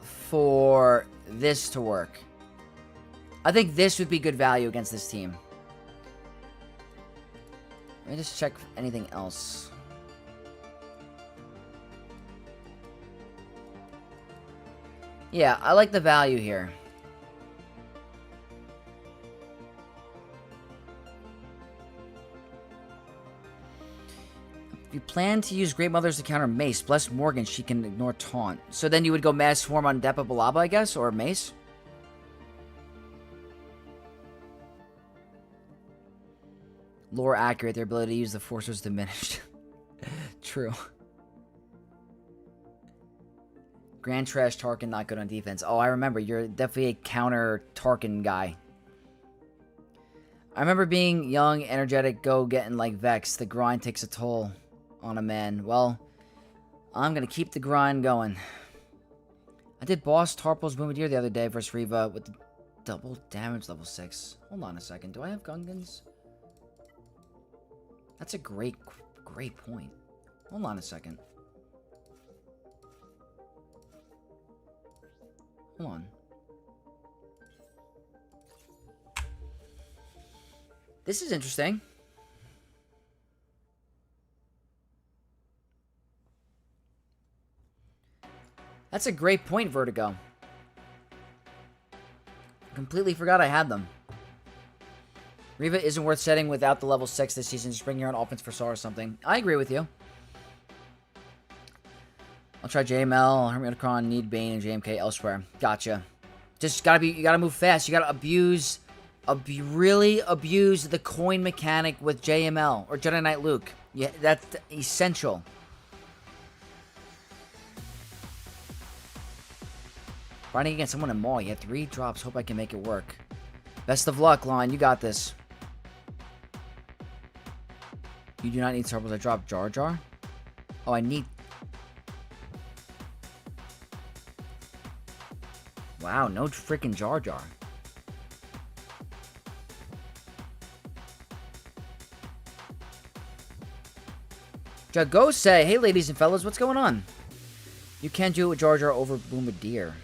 for this to work. I think this would be good value against this team. Let me just check anything else. Yeah, I like the value here. If you plan to use Great Mothers to counter Mace, bless Morgan, she can ignore Taunt. So then you would go Mass Swarm on Depa Balaba, I guess, or Mace? Lore accurate, their ability to use the Force was diminished. True. Grand Trash Tarkin, not good on defense. Oh, I remember. You're definitely a counter Tarkin guy. I remember being young, energetic, getting like Vex. The grind takes a toll on a man. Well, I'm going to keep the grind going. I did Boss Tarpal's Bombardier the other day versus Reva with the double damage level 6. Hold on a second. Do I have Gungans? That's a great point. Hold on a second. Hold on. This is interesting. That's a great point, Vertigo. Completely forgot I had them. Reva isn't worth setting without the level 6 this season. Just bring your own offense for Saw or something. I agree with you. I'll try JML, Hermiotacron, need Bane, and JMK elsewhere. Gotcha. Just you gotta move fast. You gotta really abuse the coin mechanic with JML or Jedi Knight Luke. Yeah, that's essential. Fighting against someone in Maul. You had 3 drops. Hope I can make it work. Best of luck, Lon. You got this. You do not need Turtles. I dropped Jar Jar. Oh, I need... Wow, no freaking Jar Jar. Jago say, hey ladies and fellas, what's going on? You can't do it with Jar Jar over Bombardier.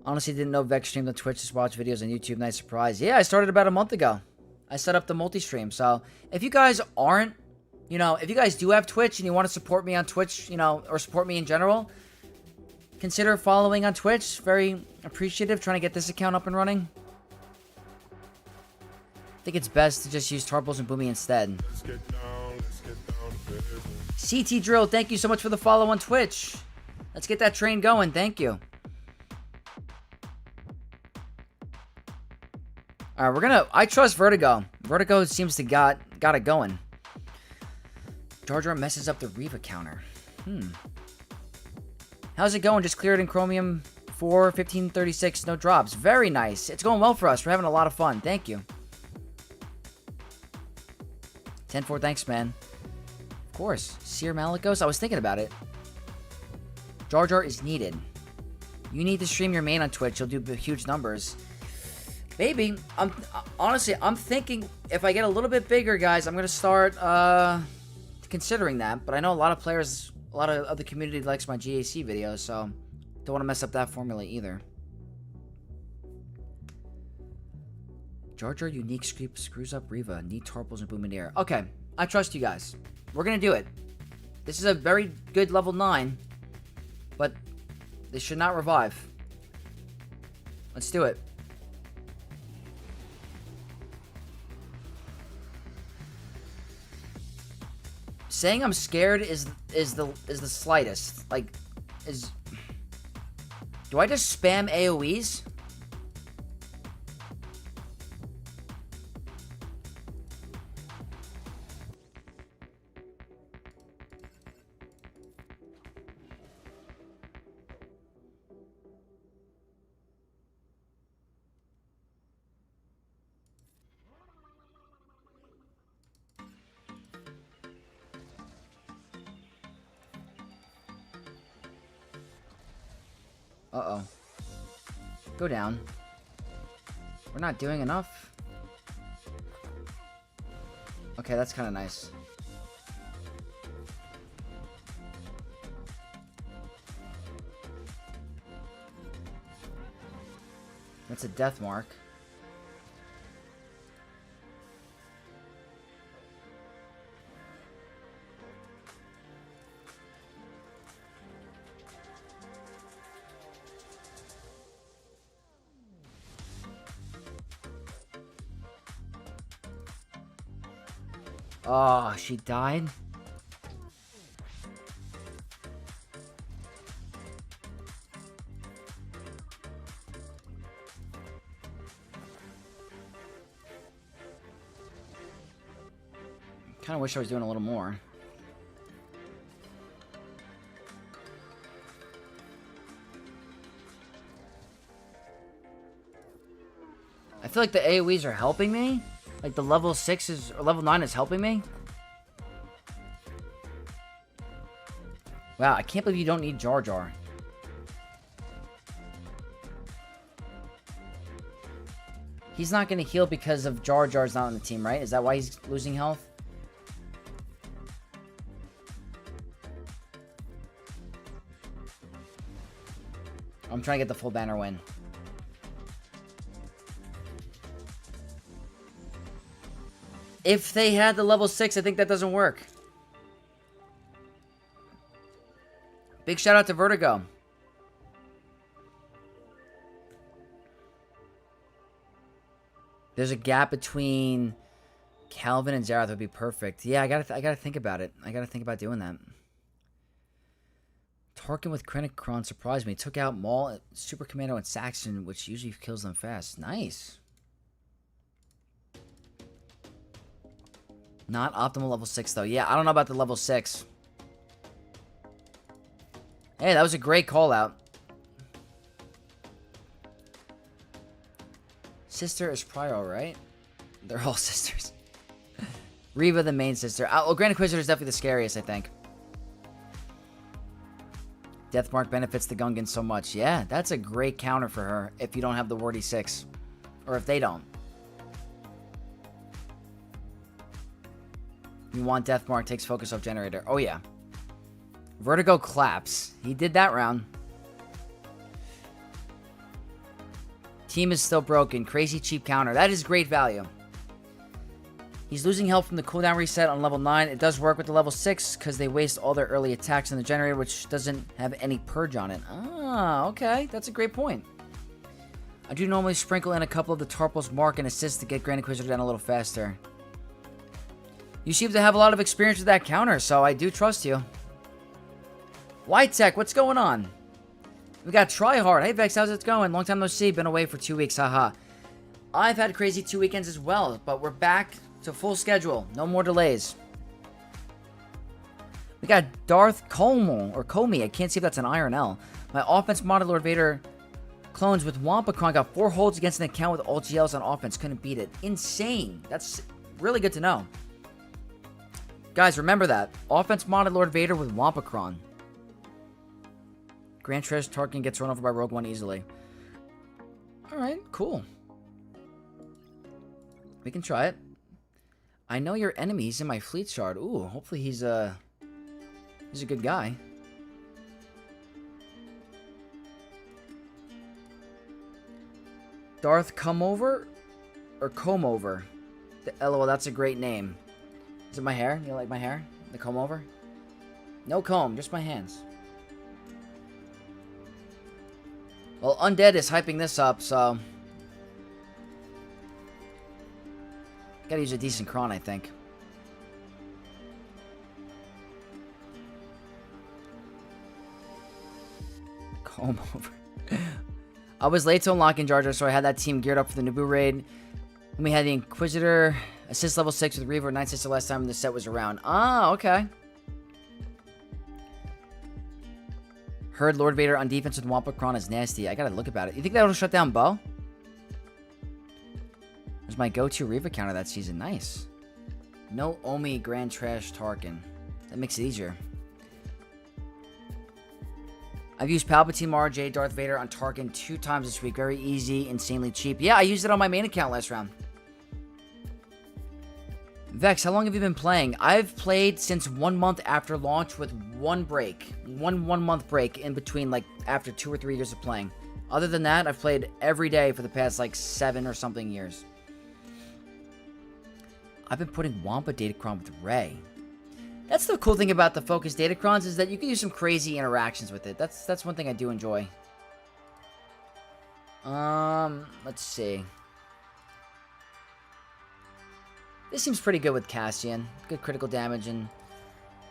Honestly, didn't know Vex streamed on Twitch. Just watch videos on YouTube. Nice surprise. Yeah, I started about a month ago. I set up the multi-stream. So, if you guys aren't, if you guys do have Twitch and you want to support me on Twitch, or support me in general, consider following on Twitch. Very appreciative. Trying to get this account up and running. I think it's best to just use Torples and Boomy instead. CT Drill, thank you so much for the follow on Twitch. Let's get that train going. Thank you. All right, I trust Vertigo. Vertigo seems to got it going. Jar Jar messes up the Reva counter. How's it going? Just cleared in Chromium 4, 1536, no drops. Very nice. It's going well for us. We're having a lot of fun. Thank you. 10-4, thanks, man. Of course. Seer Malikos, I was thinking about it. Jar Jar is needed. You need to stream your main on Twitch. You'll do huge numbers. Maybe. Honestly, I'm thinking if I get a little bit bigger, guys, I'm going to start considering that. But I know a lot of players, a lot of the community likes my GAC videos, so don't want to mess up that formula either. Jar Jar unique screws up Reva. Need Torples and Boomineer. Okay, I trust you guys. We're going to do it. This is a very good level 9, but this should not revive. Let's do it. Saying I'm scared is the slightest. Like, do I just spam AoEs? Uh-oh. Go down. We're not doing enough. Okay, that's kind of nice. That's a death mark. Oh, she died? Kinda wish I was doing a little more. I feel like the AoEs are helping me. Like the level 6 or level 9 is helping me. Wow, I can't believe you don't need Jar Jar. He's not going to heal because of Jar Jar's not on the team, right? Is that why he's losing health? I'm trying to get the full banner win. If they had the level 6, I think that doesn't work. Big shout out to Vertigo. There's a gap between Calvin and Zerath would be perfect. Yeah, I gotta think about it. I gotta think about doing that. Tarkin with Datacron surprised me. Took out Maul, Super Commando, and Saxon, which usually kills them fast. Nice. Not optimal level 6, though. Yeah, I don't know about the level 6. Hey, that was a great call out. Sister is Prior, right? They're all sisters. Reva, the main sister. Oh, Grand Inquisitor is definitely the scariest, I think. Deathmark benefits the Gungan so much. Yeah, that's a great counter for her if you don't have the Wordy 6. Or if they don't. You want Deathmark, takes focus off generator. Oh, yeah. Vertigo claps. He did that round. Team is still broken. Crazy cheap counter. That is great value. He's losing health from the cooldown reset on level 9. It does work with the level 6 because they waste all their early attacks on the generator, which doesn't have any purge on it. Ah, okay. That's a great point. I do normally sprinkle in a couple of the Tarpals mark and assist to get Grand Inquisitor down a little faster. You seem to have a lot of experience with that counter, so I do trust you. White Tech, what's going on? We got Tryhard. Hey Vex, how's it going? Long time no see. Been away for 2 weeks, haha. I've had crazy 2 weekends as well, but we're back to full schedule. No more delays. We got Darth Colmo, or Comey. I can't see if that's an I or an L. My offense modded Lord Vader clones with Wampacron got 4 holds against an account with all GLs on offense. Couldn't beat it. Insane. That's really good to know. Guys, remember that. Offense modded Lord Vader with Wampacron. Grand Trash Tarkin gets run over by Rogue One easily. Alright, cool. We can try it. I know your enemy. He's in my fleet shard. Ooh, hopefully he's a good guy. Darth Comeover? Or Comeover? LOL, that's a great name. Is it my hair? You like my hair? The comb over? No comb, just my hands. Well, Undead is hyping this up, so... Gotta use a decent cron, I think. Comb over. I was late to unlocking Jar Jar, so I had that team geared up for the Naboo raid. And we had the Inquisitor, assist level 6 with Reva, 9 sister last time the set was around. Ah, okay. Heard Lord Vader on defense with Wampacron is nasty. I gotta look about it. You think that'll shut down Bo? It was my go-to Reva counter that season. Nice. No Omi Grand Trash Tarkin. That makes it easier. I've used Palpatine, Mara Jade, Darth Vader on Tarkin 2 times this week. Very easy, insanely cheap. Yeah, I used it on my main account last round. Vex, how long have you been playing? I've played since 1 month after launch with one break. One month break in between, like, after 2 or 3 years of playing. Other than that, I've played every day for the past, like, 7 or something years. I've been putting Wampa Datacron with Rey. That's the cool thing about the Focus Datacrons is that you can do some crazy interactions with it. That's one thing I do enjoy. Let's see. This seems pretty good with Cassian. Good critical damage and...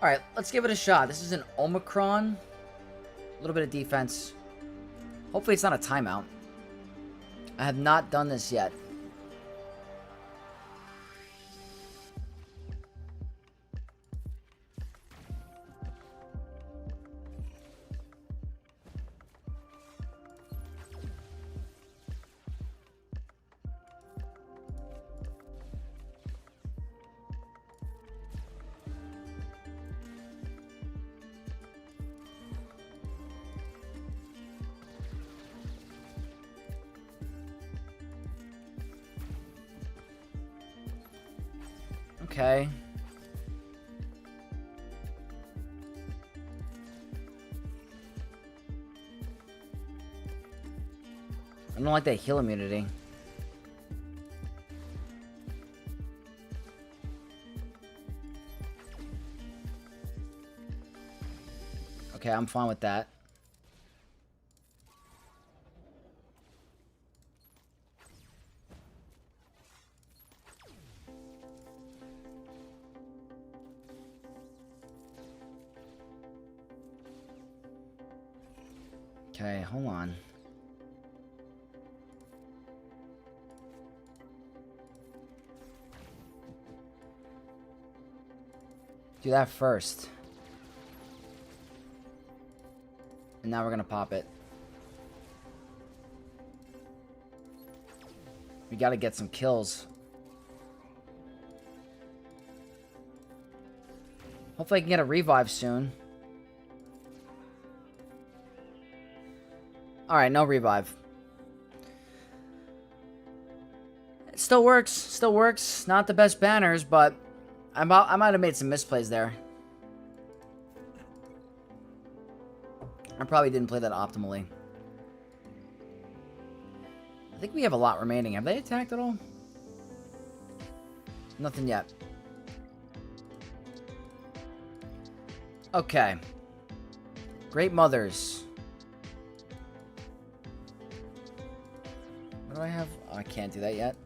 Alright, let's give it a shot. This is an Omicron. A little bit of defense. Hopefully it's not a timeout. I have not done this yet. Okay. I don't like that heal immunity. Okay, I'm fine with that. Okay, hold on. Do that first. And now we're gonna pop it. We gotta get some kills. Hopefully I can get a revive soon. Alright, no revive. It still works. Still works. Not the best banners, but I might have made some misplays there. I probably didn't play that optimally. I think we have a lot remaining. Have they attacked at all? Nothing yet. Okay. Great Mothers. do I have? Oh, I can't do that yet.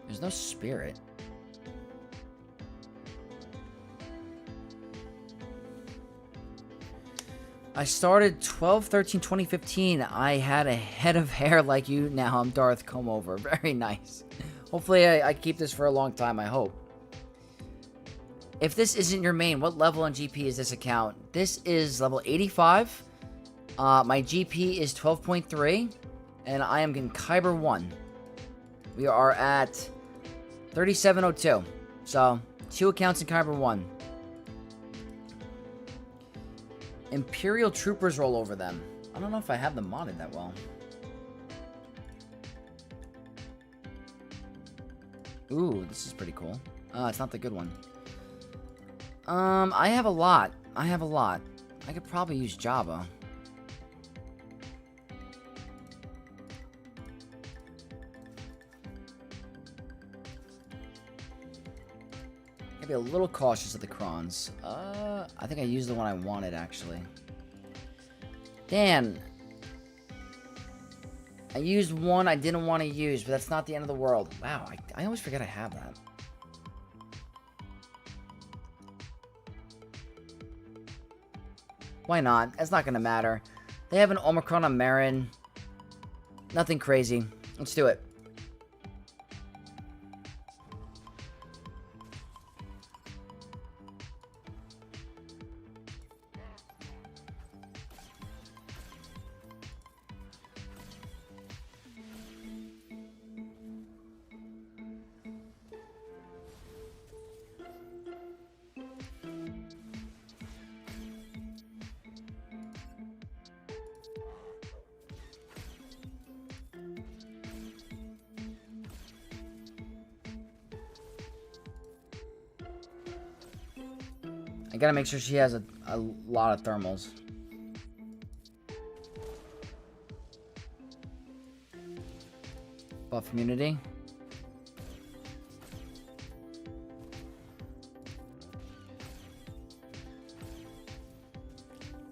There's no spirit. I started 12/13/2015. I had a head of hair like you. Now I'm Darth Comeover. Very nice. Hopefully I keep this for a long time, I hope. If this isn't your main, what level on GP is this account? This is level 85. My GP is 12.3. And I am in Kyber 1. We are at 3702. So, 2 accounts in Kyber 1. Imperial Troopers roll over them. I don't know if I have them modded that well. Ooh, this is pretty cool. It's not the good one. I have a lot. I could probably use Java. Gotta be a little cautious of the crons. I think I used the one I wanted, actually. Dan. I used one I didn't want to use, but that's not the end of the world. Wow, I always forget I have that. Why not? It's not going to matter. They have an Omicron on Marin. Nothing crazy. Let's do it. I gotta make sure she has a lot of thermals. Buff immunity.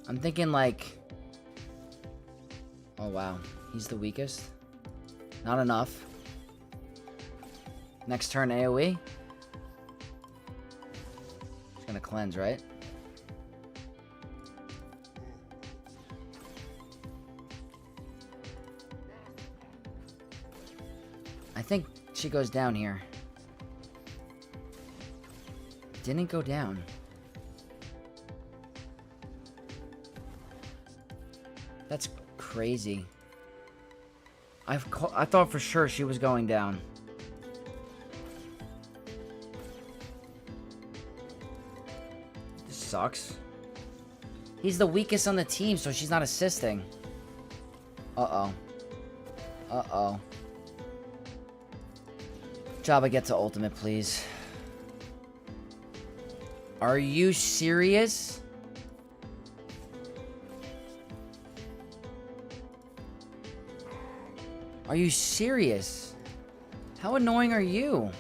I'm thinking like... Oh wow, he's the weakest. Not enough. Next turn AoE. Gonna cleanse, right? I think she goes down here. Didn't go down. That's crazy. I thought for sure she was going down. Sucks. He's the weakest on the team, so she's not assisting. Uh-oh. Uh-oh. Jabba, get to ultimate, please. Are you serious? Are you serious? How annoying are you?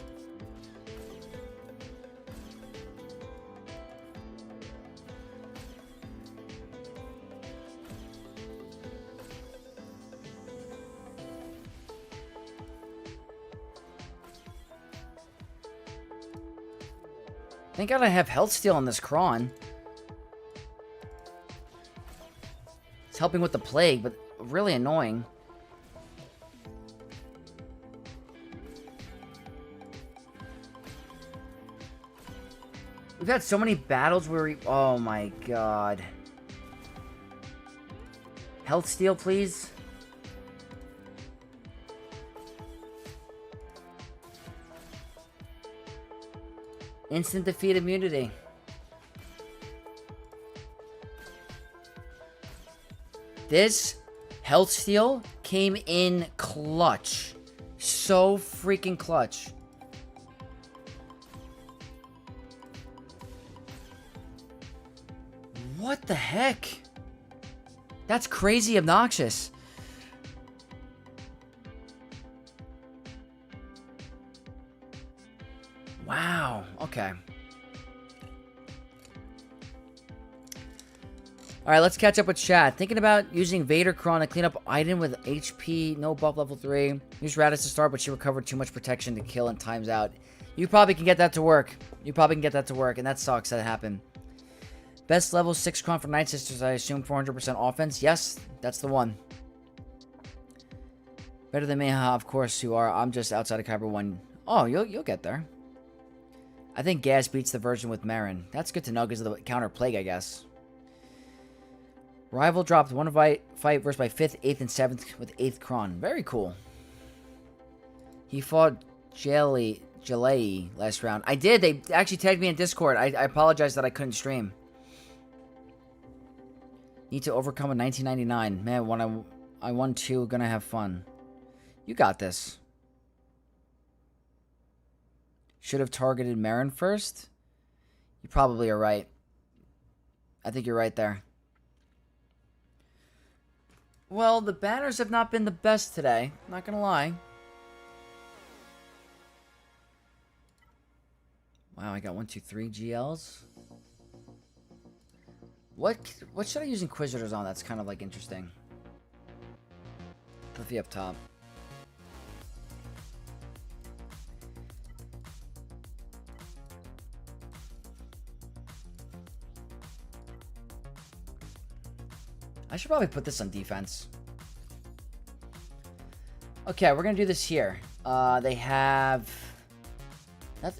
Thank God I have health steal on this Kron. It's helping with the plague, but really annoying. We've had so many battles where we... Oh my God. Health steal, please. Instant defeat immunity. This health steal came in clutch. So freaking clutch. What the heck? That's crazy obnoxious. Wow. Okay. Alright, let's catch up with chat. Thinking about using Datacron to clean up Iden with HP, no buff level 3. Use Raditz to start, but she recovered too much protection to kill and times out. You probably can get that to work. And that sucks that happened. Best level 6 Cron for Night Sisters, I assume 400% offense. Yes, that's the one. Better than me, of course you are. I'm just outside of Kyber 1. Oh, you'll get there. I think Gaz beats the version with Marin. That's good to know because of the counter plague, I guess. Rival dropped one fight versus by 5th, 8th, and 7th with 8th Cron. Very cool. He fought Jalei last round. I did. They actually tagged me in Discord. I apologize that I couldn't stream. Need to overcome a 1999. Man, when I won 2, gonna have fun. You got this. Should have targeted Marin first. You probably are right. I think you're right there. Well, the banners have not been the best today. Not gonna lie. Wow, I got 1, 2, 3 GLs. What should I use Inquisitors on? That's kind of like interesting. Cliffy up top. I should probably put this on defense. Okay, we're gonna do this here. They have...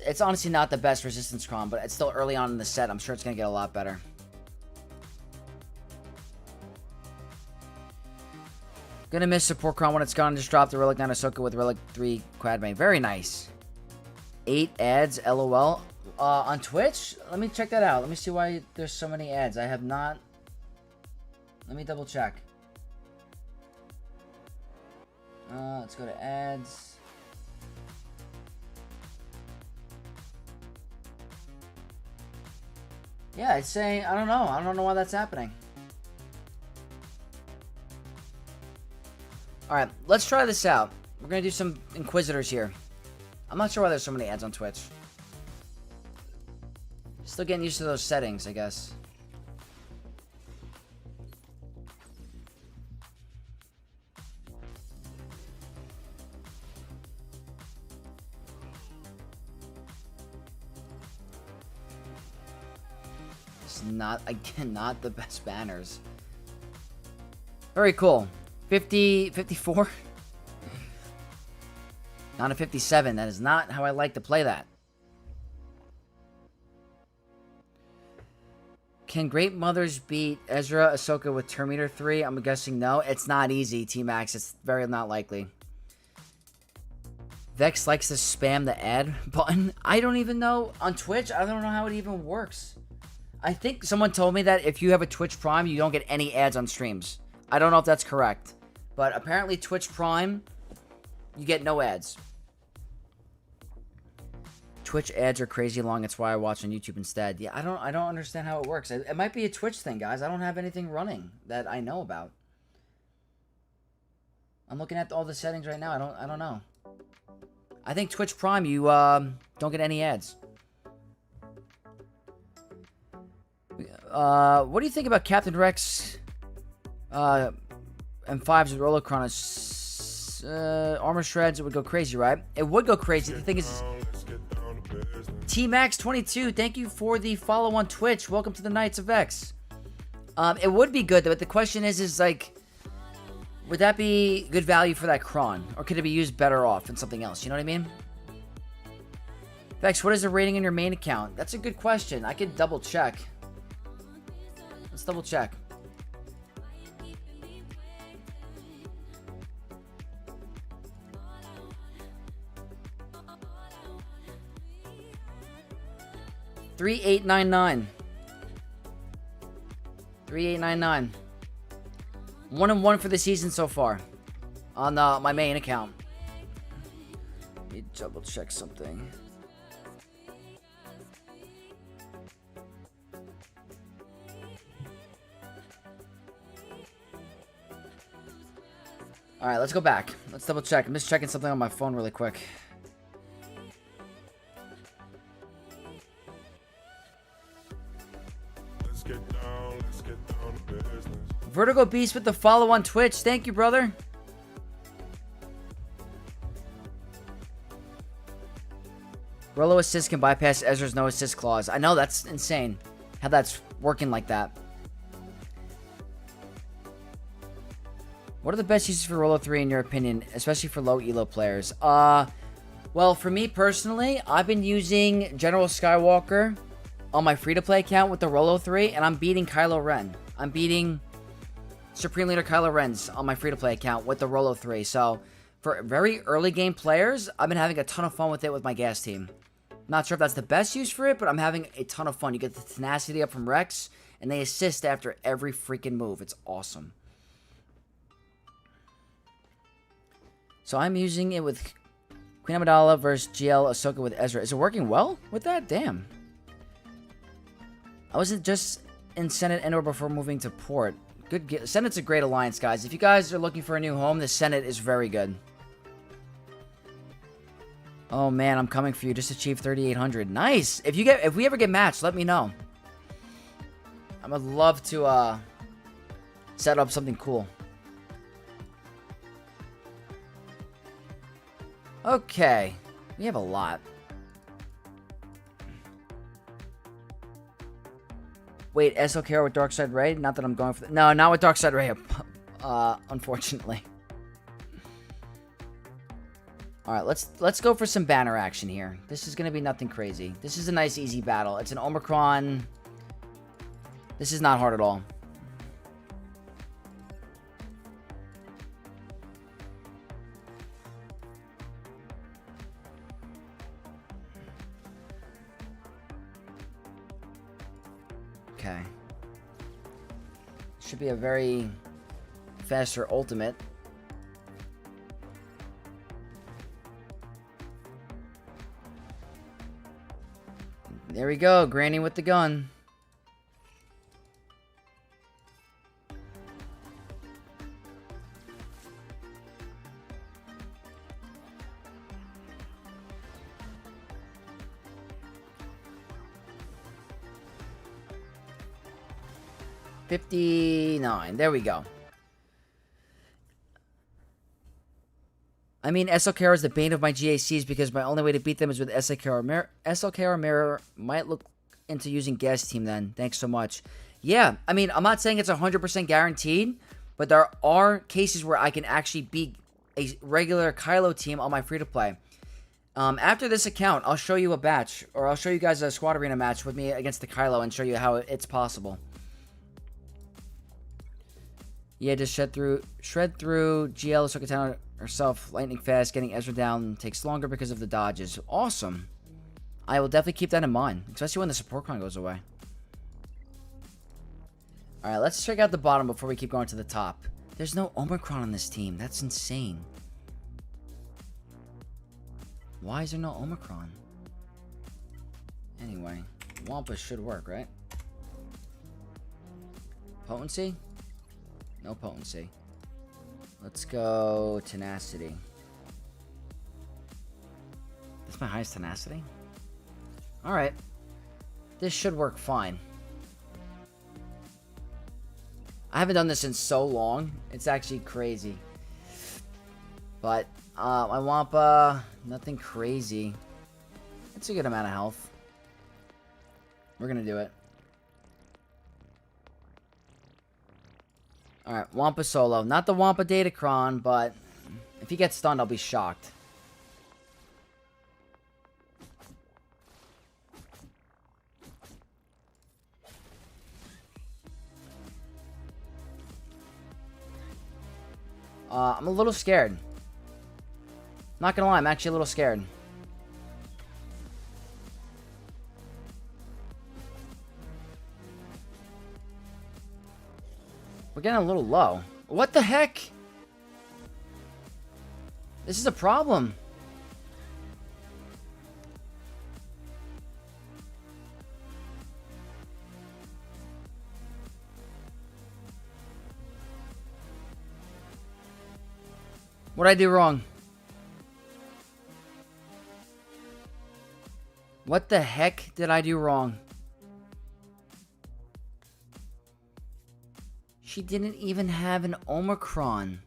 It's honestly not the best resistance Cron, but it's still early on in the set. I'm sure it's gonna get a lot better. Gonna miss support Cron when it's gone. Just drop the Relic 9 Ahsoka with Relic 3 Quadbane. Very nice. 8 ads, LOL. On Twitch? Let me check that out. Let me see why there's so many ads. I have not... Let me double check. Let's go to ads. Yeah, it's saying, I don't know why that's happening. Alright, let's try this out. We're gonna do some Inquisitors here. I'm not sure why there's so many ads on Twitch. Still getting used to those settings, I guess. Not the best banners. Very cool. 50, 54? Not a 57. That is not how I like to play that. Can Great Mothers beat Ezra Ahsoka with Terminator 3? I'm guessing no. It's not easy, T-Max. It's very not likely. Vex likes to spam the ad button. I don't even know. On Twitch, I don't know how it even works. I think someone told me that if you have a Twitch Prime, you don't get any ads on streams. I don't know if that's correct. But apparently Twitch Prime, you get no ads. Twitch ads are crazy long. That's why I watch on YouTube instead. Yeah, I don't understand how it works. It might be a Twitch thing, guys. I don't have anything running that I know about. I'm looking at all the settings right now. I don't know. I think Twitch Prime, you don't get any ads. What do you think about Captain Rex and 5s with Rolocron? Armor shreds, it would go crazy, right? It would go crazy. The thing is, T-Max22, thank you for the follow on Twitch. Welcome to the Knights of X. It would be good, but the question is like, would that be good value for that Cron? Or could it be used better off in something else? You know what I mean? Vex, what is the rating in your main account? That's a good question. I could double check. Let's double check. $38.99. $38.99. 1-1 for the season so far on my main account. Let me double check something. Alright, let's go back. Let's double check. I'm just checking something on my phone really quick. Let's get down to Vertigo Beast with the follow on Twitch. Thank you, brother. Rolo assist can bypass Ezra's no assist clause. I know, that's insane how that's working like that. What are the best uses for Rolo 3 in your opinion, especially for low elo players? Well, for me personally, I've been using General Skywalker on my free-to-play account with the Rolo 3, and I'm beating Kylo Ren. I'm beating Supreme Leader Kylo Ren's on my free-to-play account with the Rolo 3. So, for very early game players, I've been having a ton of fun with it with my gas team. Not sure if that's the best use for it, but I'm having a ton of fun. You get the tenacity up from Rex, and they assist after every freaking move. It's awesome. So I'm using it with Queen Amidala versus GL Ahsoka with Ezra. Is it working well with that? Damn. I wasn't just in Senate Endor before moving to Port. Senate's a great alliance, guys. If you guys are looking for a new home, the Senate is very good. Oh man, I'm coming for you. Just achieved 3,800. Nice. If we ever get matched, let me know. I would love to set up something cool. Okay, we have a lot. Wait, SLKR with Darkside Ray? Not that I'm going for no, not with Darkside Ray. Unfortunately. All right, let's go for some banner action here. This is gonna be nothing crazy. This is a nice, easy battle. It's an Omicron. This is not hard at all. Okay. Should be a very faster ultimate. There we go, Granny with the gun. $59. There we go. I mean, SLKR is the bane of my GACs because my only way to beat them is with SLKR. SLKR Mirror might look into using Gas Team then. Thanks so much. Yeah, I mean, I'm not saying it's 100% guaranteed, but there are cases where I can actually beat a regular Kylo team on my free-to-play. After this account, I'll show you a batch, or I'll show you guys a Squad Arena match with me against the Kylo and show you how it's possible. Yeah, just shred through GL Ahsoka herself lightning fast. Getting Ezra down takes longer because of the dodges. Awesome. I will definitely keep that in mind, especially when the support con goes away. Alright, let's check out the bottom before we keep going to the top. There's no Omicron on this team. That's insane. Why is there no Omicron? Anyway, Wampa should work, right? Potency? No potency. Let's go tenacity. That's my highest tenacity? Alright. This should work fine. I haven't done this in so long. It's actually crazy. But, my Wampa, nothing crazy. It's a good amount of health. We're gonna do it. Alright, Wampa solo. Not the Wampa Datacron, but if he gets stunned, I'll be shocked. I'm a little scared. Not gonna lie, I'm actually a little scared. We're getting a little low. What the heck? This is a problem. What'd I do wrong? What the heck did I do wrong? She didn't even have an Omicron.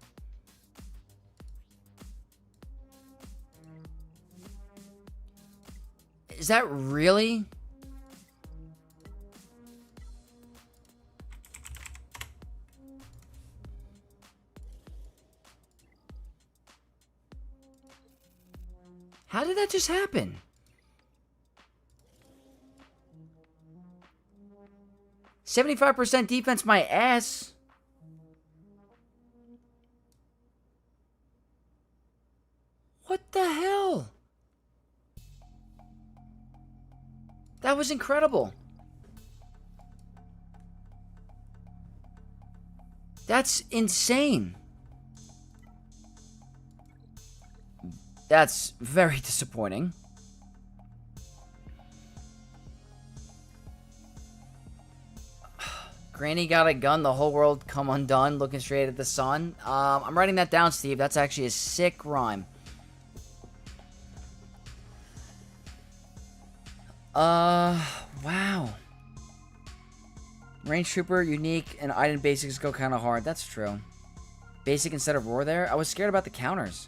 Is that really? How did that just happen? %75% defense, my ass. What the hell? That was incredible. That's insane. That's very disappointing. Granny got a gun, the whole world come undone, looking straight at the sun. I'm writing that down, Steve. That's actually a sick rhyme. Wow. Range Trooper, unique, and item basics go kind of hard. That's true. Basic instead of roar there? I was scared about the counters.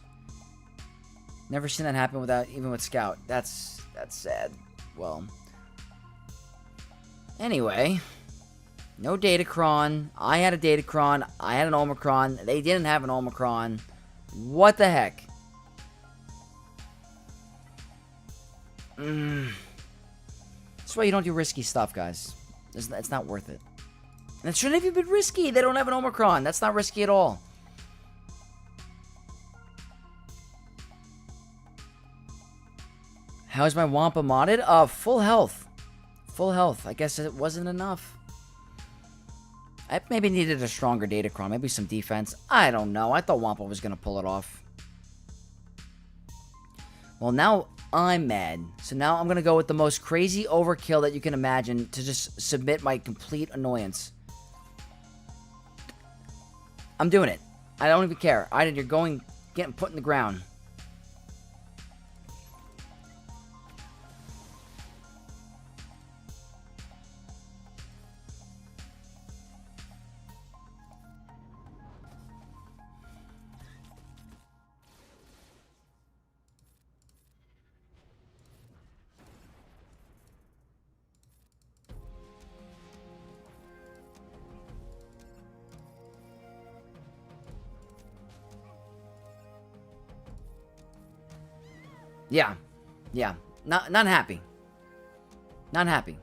Never seen that happen without, even with Scout. That's sad. Well. Anyway. No Datacron. I had a Datacron. I had an Omicron. They didn't have an Omicron. What the heck? That's why you don't do risky stuff, guys. It's not worth it. And it shouldn't have even been risky. They don't have an Omicron. That's not risky at all. How is my Wampa modded? Full health. Full health. I guess it wasn't enough. I maybe needed a stronger Datacron. Maybe some defense. I don't know. I thought Wampa was going to pull it off. Well, now I'm mad. So now I'm going to go with the most crazy overkill that you can imagine to just submit my complete annoyance. I'm doing it. I don't even care. You're getting put in the ground. Yeah. Not happy. Not happy.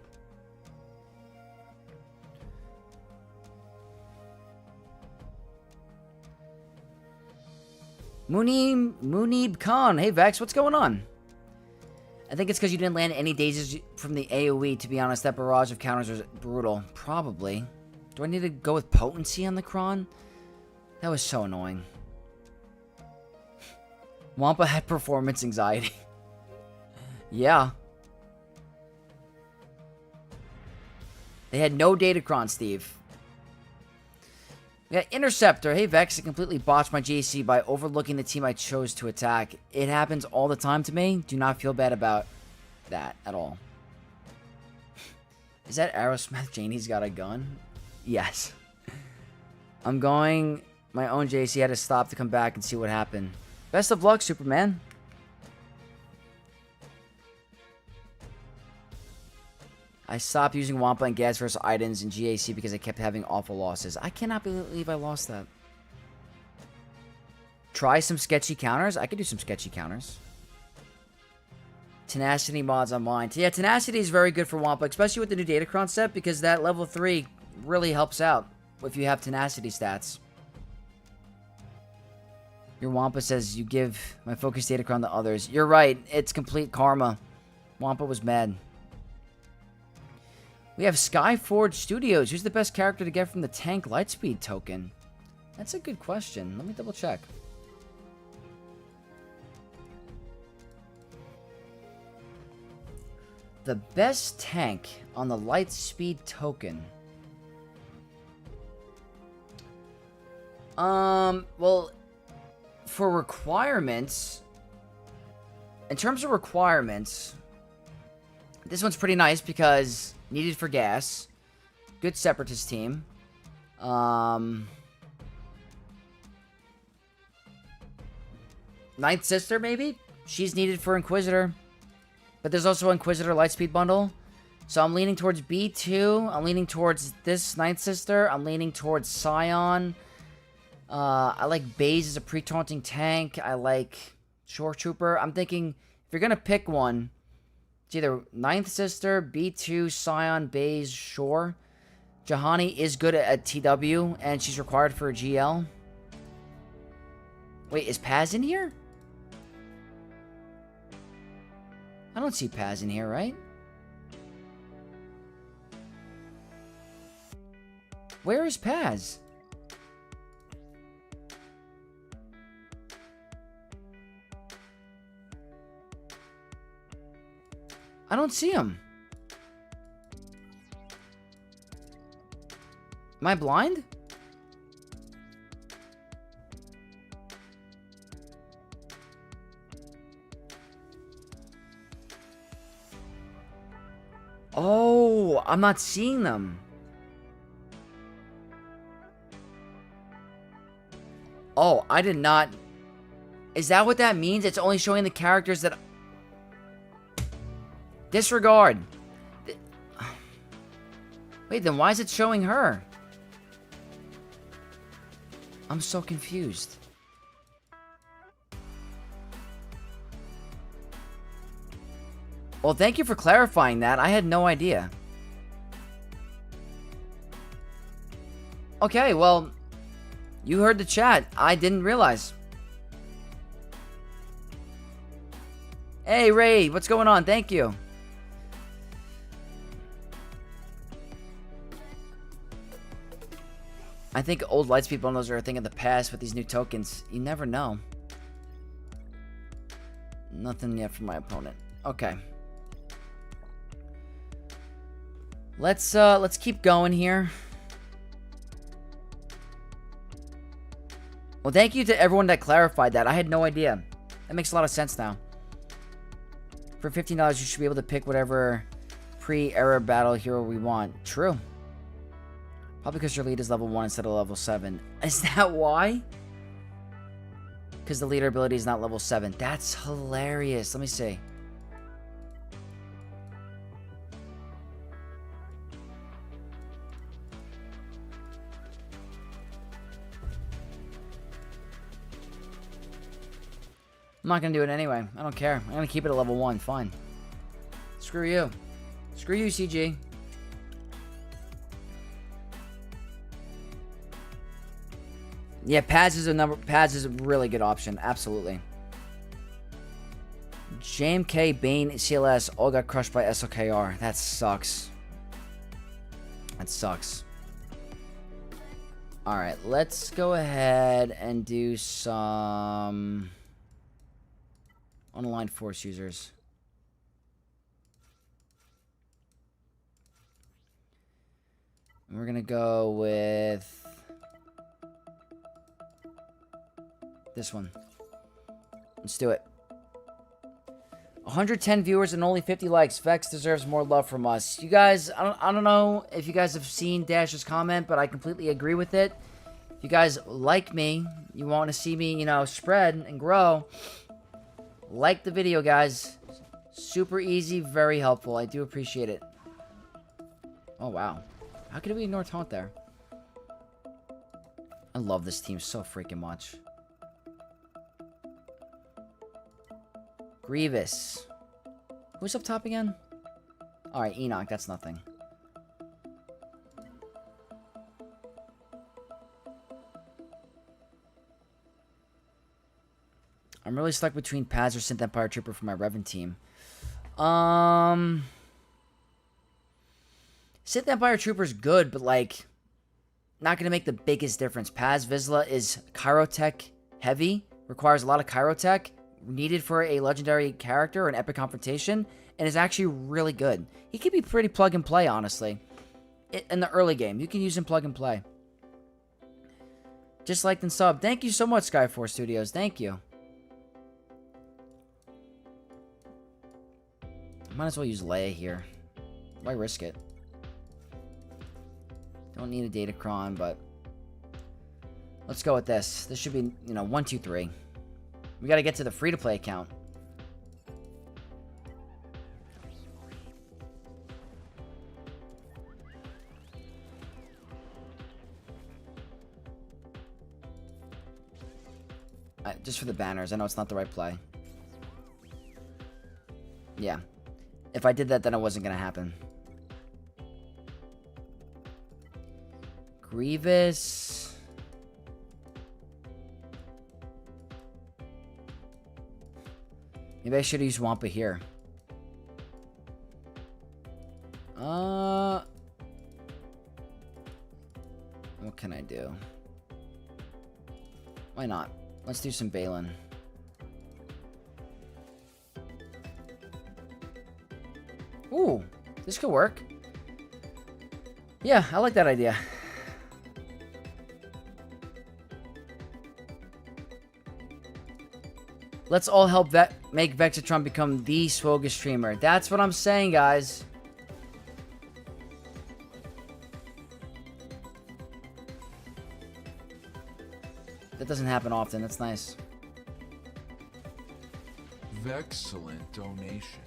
Munib Khan. Hey, Vex, what's going on? I think it's because you didn't land any daisies from the AoE. To be honest, that barrage of counters was brutal. Probably. Do I need to go with potency on the Kron? That was so annoying. Wampa had performance anxiety. Yeah. They had no Datacron, Steve. We got Interceptor. Hey, Vex, I completely botched my JC by overlooking the team I chose to attack. It happens all the time to me. Do not feel bad about that at all. Is that Aerosmith Janie's got a gun? Yes. I'm going... My own JC had to stop to come back and see what happened. Best of luck, Superman. I stopped using Wampa and Gas versus items in GAC because I kept having awful losses. I cannot believe I lost that. Try some sketchy counters? I could do some sketchy counters. Tenacity mods on mine. Yeah, Tenacity is very good for Wampa, especially with the new Datacron set, because that level 3 really helps out if you have Tenacity stats. Your Wampa says you give my focus Datacron to others. You're right. It's complete karma. Wampa was mad. We have Skyforge Studios. Who's the best character to get from the tank lightspeed token? That's a good question. Let me double check. The best tank on the lightspeed token. Well, for requirements, in terms of requirements, this one's pretty nice because needed for gas, good Separatist team, Ninth Sister, maybe? She's needed for Inquisitor. But there's also Inquisitor Lightspeed Bundle. So I'm leaning towards B2. I'm leaning towards this Ninth Sister. I'm leaning towards Scion. I like Baze as a pre-taunting tank. I like Shore Trooper. I'm thinking, if you're going to pick one, it's either Ninth Sister, B2, Scion, Baze, Shore. Jahani is good at TW, and she's required for a GL. Wait, is Paz in here? I don't see Paz in here, right? Where is Paz? I don't see him. Am I blind? Oh, I'm not seeing them. Oh, I did not. Is that what that means? It's only showing the characters that... Disregard. Wait, then why is it showing her? I'm so confused. Well, thank you for clarifying that. I had no idea. Okay, well, you heard the chat. I didn't realize. Hey, Ray, what's going on? Thank you. I think old Lightspeed bundles are a thing of the past with these new tokens. You never know. Nothing yet from my opponent. Okay. Let's keep going here. Well, thank you to everyone that clarified that. I had no idea. That makes a lot of sense now. For $15, you should be able to pick whatever pre-era battle hero we want. True. Probably because your lead is level 1 instead of level 7. Is that why? Because the leader ability is not level 7. That's hilarious. Let me see. I'm not going to do it anyway. I don't care. I'm going to keep it at level 1. Fine. Screw you. Screw you, CG. Yeah, Paz is a really good option. Absolutely. JMK, Bane, CLS all got crushed by SLKR. That sucks. That sucks. Alright, let's go ahead and do some unaligned force users. And we're gonna go with this one. Let's do it. 110 viewers and only 50 likes. Vex deserves more love from us. You guys, I don't know if you guys have seen Dash's comment, but I completely agree with it. If you guys like me, you want to see me, you know, spread and grow, like the video, guys. Super easy, very helpful. I do appreciate it. Oh, wow. How could we ignore taunt there? I love this team so freaking much. Grievous. Who's up top again? Alright, Enoch, that's nothing. I'm really stuck between Paz or Synth Empire Trooper for my Revan team. Synth Empire Trooper's good, but like, not going to make the biggest difference. Paz Vizsla is Chirotech heavy, requires a lot of Chirotech, needed for a legendary character or an epic confrontation, and is actually really good. He could be pretty plug and play, honestly. In the early game, you can use him plug and play. Just liked and sub. Thank you so much, Sky4 Studios. Thank you. Might as well use Leia here. Why risk it? Don't need a Datacron, but Let's go with this. This should be, 1, 2, 3. We got to get to the free-to-play account. Just for the banners. I know it's not the right play. Yeah. If I did that, then it wasn't going to happen. Grievous. Maybe I should use Wampa here. What can I do? Why not? Let's do some Balin. Ooh, this could work. Yeah, I like that idea. Let's all help make Vexatron become the Swoga streamer. That's what I'm saying, guys. That doesn't happen often. That's nice. Vexcellent donation.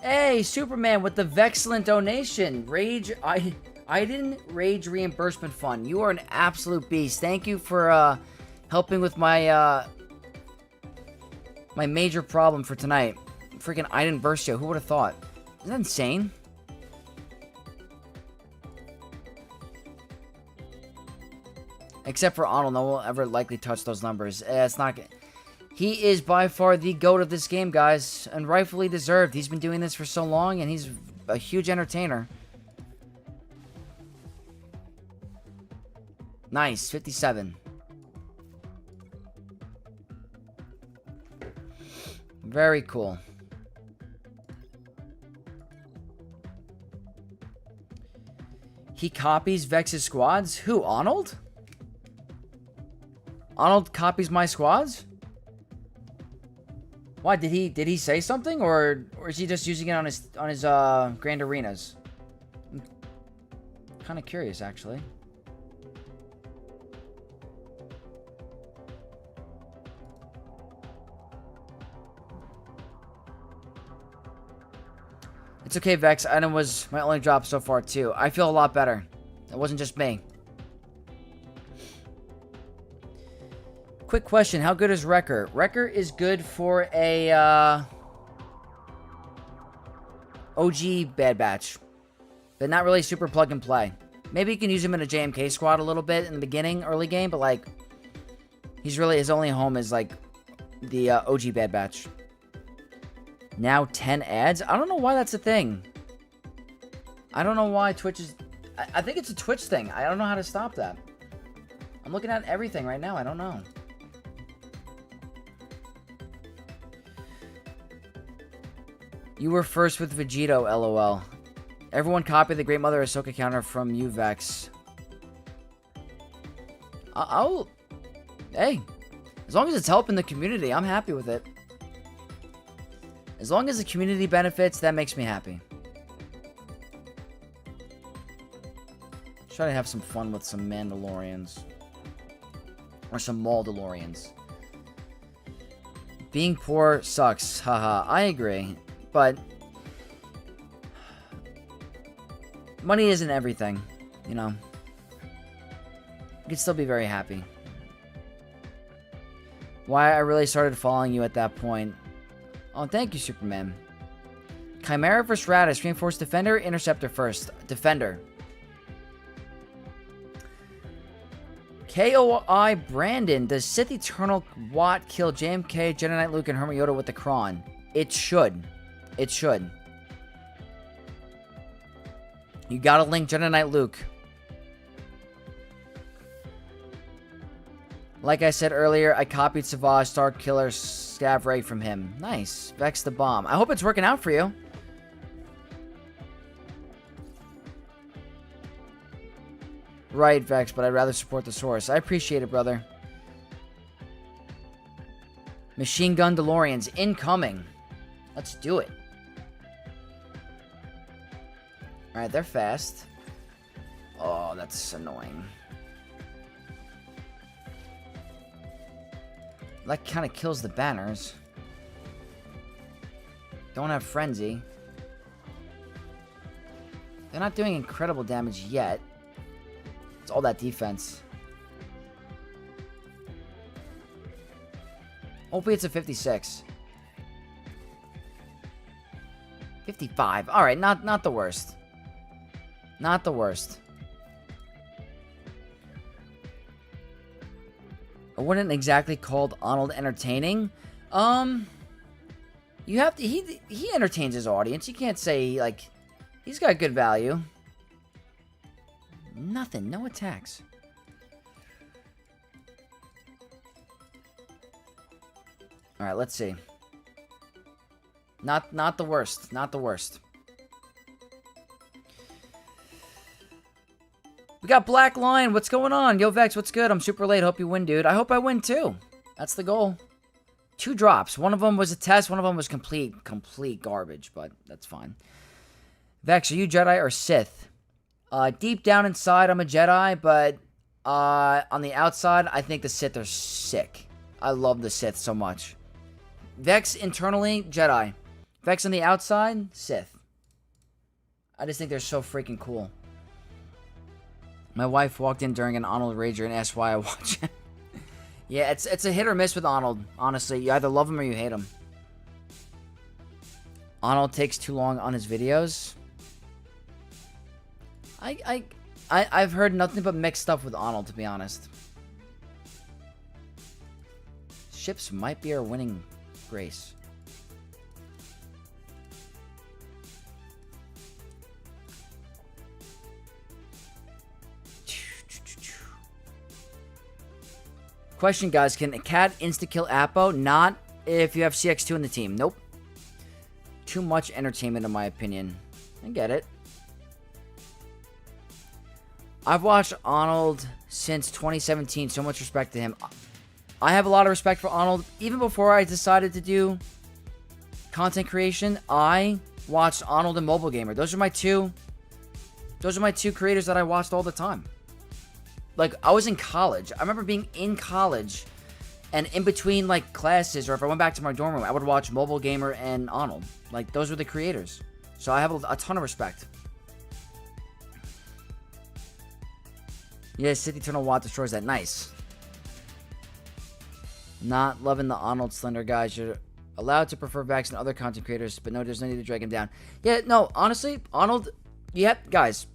Hey, Superman with the Vexcellent donation. Iden Rage Reimbursement Fund. You are an absolute beast. Thank you for helping with my my major problem for tonight. Freaking Iden Versio. Who would have thought? Isn't that insane? Except for Arnold, no one will ever likely touch those numbers. It's not. He is by far the GOAT of this game, guys, and rightfully deserved. He's been doing this for so long, and he's a huge entertainer. Nice, 57. Very cool. He copies Vex's squads? Who, Arnold? Arnold copies my squads? Why, did he say something, or is he just using it on his grand arenas? I'm kind of curious, actually. It's okay, Vex. Item was my only drop so far, too. I feel a lot better. It wasn't just me. Quick question. How good is Wrecker? Wrecker is good for a OG Bad Batch. But not really super plug and play. Maybe you can use him in a JMK squad a little bit in the beginning, early game. But, like, he's really, his only home is, like, the OG Bad Batch. Now 10 ads? I don't know why that's a thing. I don't know why Twitch is... I think it's a Twitch thing. I don't know how to stop that. I'm looking at everything right now. I don't know. You were first with Vegito, LOL. Everyone copied the Great Mother Ahsoka counter from you, Vex. Hey. As long as it's helping the community, I'm happy with it. As long as the community benefits, that makes me happy. Try to have some fun with some Mandalorians. Or some Maldalorians. Being poor sucks. Haha, I agree. But money isn't everything, you know. You can still be very happy. Why I really started following you at that point. Oh, thank you, Superman. Chimera vs. Radis. Reinforced Defender, Interceptor first. Defender. KOI Brandon. Does Sith Eternal Watt kill JMK, Jedi Knight Luke, and Hermit Yoda with the Kron? It should. It should. You gotta link Jedi Knight Luke. Like I said earlier, I copied Savage, Star Killer, Scav Ray from him. Nice. Vex the Bomb. I hope it's working out for you. Right, Vex, but I'd rather support the source. I appreciate it, brother. Machine Gun DeLoreans incoming. Let's do it. Alright, they're fast. Oh, that's annoying. That kind of kills the banners. Don't have Frenzy. They're not doing incredible damage yet. It's all that defense. Hopefully it's a 56. 55. Alright, not the worst. Not the worst. I wouldn't exactly call Arnold entertaining. You have to, he entertains his audience. You can't say, like, he's got good value. Nothing, no attacks. Alright, let's see. Not the worst. Not the worst. We got Black Lion. What's going on? Yo, Vex, what's good? I'm super late. Hope you win, dude. I hope I win, too. That's the goal. 2 drops. One of them was a test. One of them was complete garbage, but that's fine. Vex, are you Jedi or Sith? Deep down inside, I'm a Jedi, but on the outside, I think the Sith are sick. I love the Sith so much. Vex, internally, Jedi. Vex on the outside, Sith. I just think they're so freaking cool. My wife walked in during an Arnold Rager and asked why I watch it. Yeah, it's a hit or miss with Arnold, honestly. You either love him or you hate him. Arnold takes too long on his videos. I've heard nothing but mixed stuff with Arnold, to be honest. Ships might be our winning grace. Question, guys. Can a cat insta-kill Appo? Not if you have CX2 in the team. Nope. Too much entertainment, in my opinion. I get it. I've watched Arnold since 2017. So much respect to him. I have a lot of respect for Arnold. Even before I decided to do content creation, I watched Arnold and Mobile Gamer. Those are my two creators that I watched all the time. Like, I was in college. I remember being in college, and in between, like, classes, or if I went back to my dorm room, I would watch Mobile Gamer and Arnold. Like, those were the creators. So I have a ton of respect. Yeah, Sith Eternal Watt destroys that. Nice. Not loving the Arnold Slender guys. You're allowed to prefer Vax and other content creators, but no, there's no need to drag him down. Yeah, no, honestly, Arnold, guys,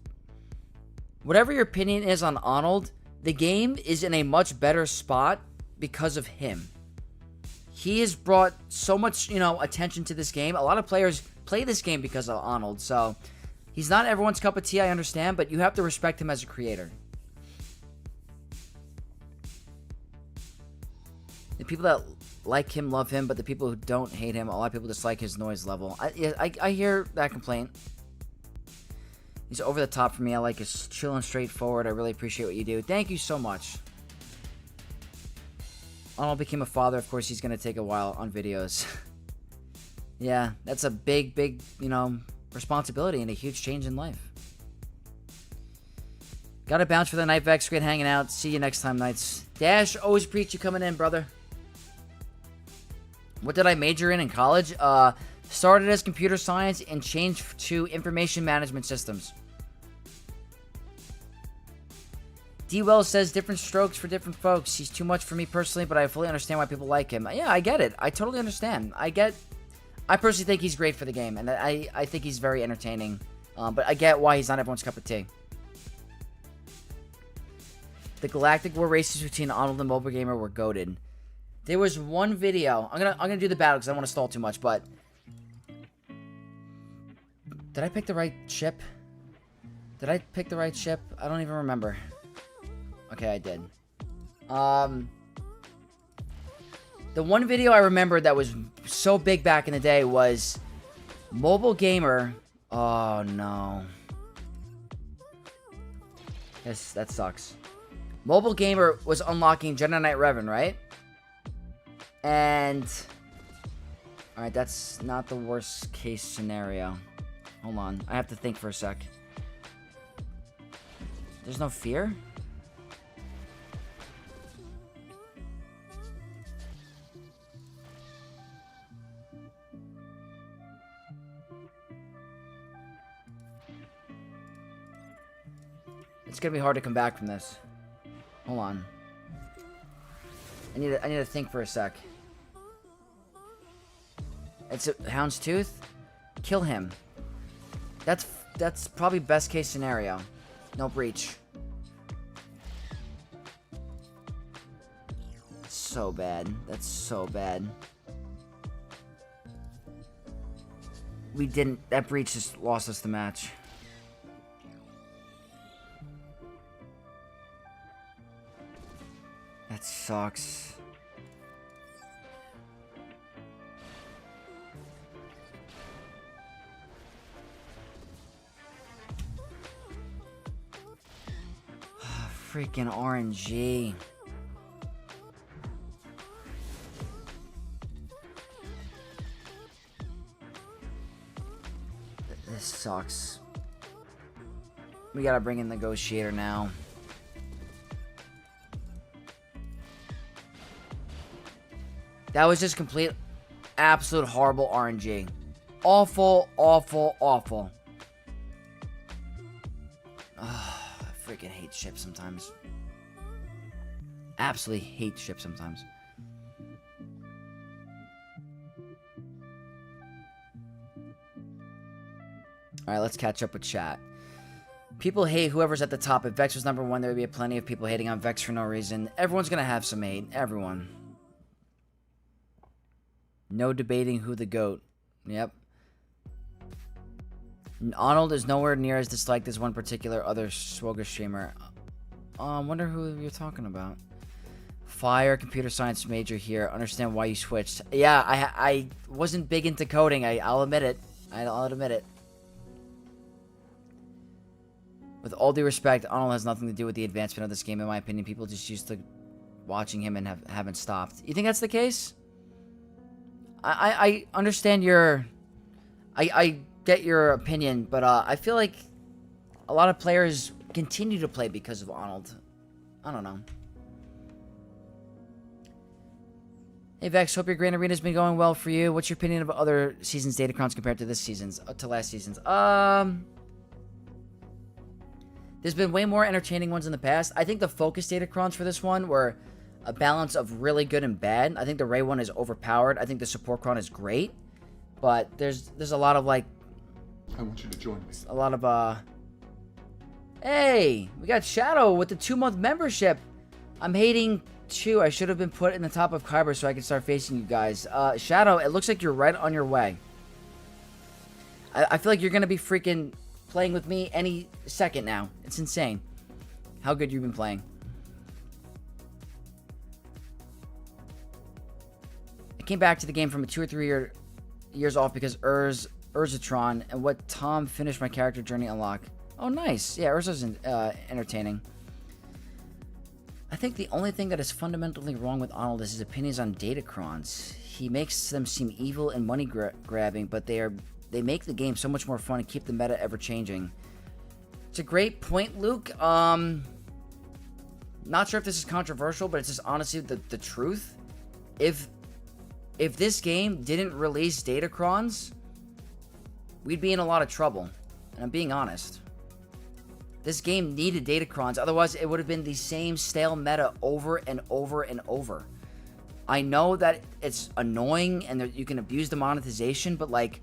whatever your opinion is on Arnold, the game is in a much better spot because of him. He has brought so much, attention to this game. A lot of players play this game because of Arnold, so he's not everyone's cup of tea, I understand, but you have to respect him as a creator. The people that like him love him, but the people who don't hate him, a lot of people dislike his noise level. I hear that complaint. He's over the top for me. I like his chill and straightforward. I really appreciate what you do. Thank you so much. Arnold became a father. Of course, he's going to take a while on videos. Yeah, that's a big, responsibility and a huge change in life. Gotta bounce for the night, Vex. Great hanging out. See you next time, Knights. Dash, always preach you coming in, brother. What did I major in college? Started as computer science and changed to information management systems. D-Well says different strokes for different folks. He's too much for me personally, but I fully understand why people like him. Yeah, I get it. I totally understand. I personally think he's great for the game, and I think he's very entertaining. But I get why he's not everyone's cup of tea. The Galactic War races between Arnold and Mobile Gamer were goated. There was one video. I'm gonna do the battle because I don't want to stall too much, but did I pick the right ship? Did I pick the right ship? I don't even remember. Okay, I did. The one video I remember that was so big back in the day was Mobile Gamer. Oh, no. Yes, that sucks. Mobile Gamer was unlocking Jedi Knight Revan, right? And alright, that's not the worst case scenario. Hold on, I have to think for a sec. There's no fear? It's gonna be hard to come back from this. Hold on. I need to think for a sec. It's a Houndstooth? Kill him. That's probably best case scenario. No breach. So bad. That's so bad. We didn't... That breach just lost us the match. That sucks. Freaking RNG. This sucks. We gotta bring in Negotiator now. That was just complete, absolute horrible RNG. Awful, awful, awful. Oh, I freaking hate ship sometimes. Absolutely hate ship sometimes. Alright, let's catch up with chat. People hate whoever's at the top. If Vex was number one, there would be plenty of people hating on Vex for no reason. Everyone's gonna have some hate. Everyone. No debating who the GOAT. Yep. Arnold is nowhere near as disliked as one particular other Swoga streamer. I wonder who you're talking about. Fire, computer science major here. Understand why you switched. Yeah, I wasn't big into coding. I'll admit it. I'll admit it. With all due respect, Arnold has nothing to do with the advancement of this game, in my opinion. People just used to watching him and haven't stopped. You think that's the case? I understand your... I get your opinion, but I feel like a lot of players continue to play because of Arnold. I don't know. Hey Vex, hope your Grand Arena's been going well for you. What's your opinion of other seasons' Datacrons compared to this season's, to last season's? There's been way more entertaining ones in the past. I think the focus Datacrons for this one were a balance of really good and bad. I think the Ray one is overpowered. I think the support cron is great, but there's a lot of like... I want you to join me. A lot of Hey, we got Shadow with the 2-month membership. I'm hating Chew. I should have been put in the top of Kyber so I can start facing you guys. Shadow, it looks like you're right on your way. I feel like you're gonna be freaking playing with me any second now. It's insane how good you've been playing. I came back to the game from a 2 or 3 years off because Urzatron and what Tom finished my character journey unlock. Oh, nice. Yeah, Urza's entertaining. I think the only thing that is fundamentally wrong with Arnold is his opinions on Datacrons. He makes them seem evil and money grabbing, but they make the game so much more fun and keep the meta ever changing. It's a great point, Luke. Not sure if this is controversial, but it's just honestly the truth. If this game didn't release Datacrons, we'd be in a lot of trouble. And I'm being honest. This game needed Datacrons, otherwise it would have been the same stale meta over and over and over. I know that it's annoying and that you can abuse the monetization, but like,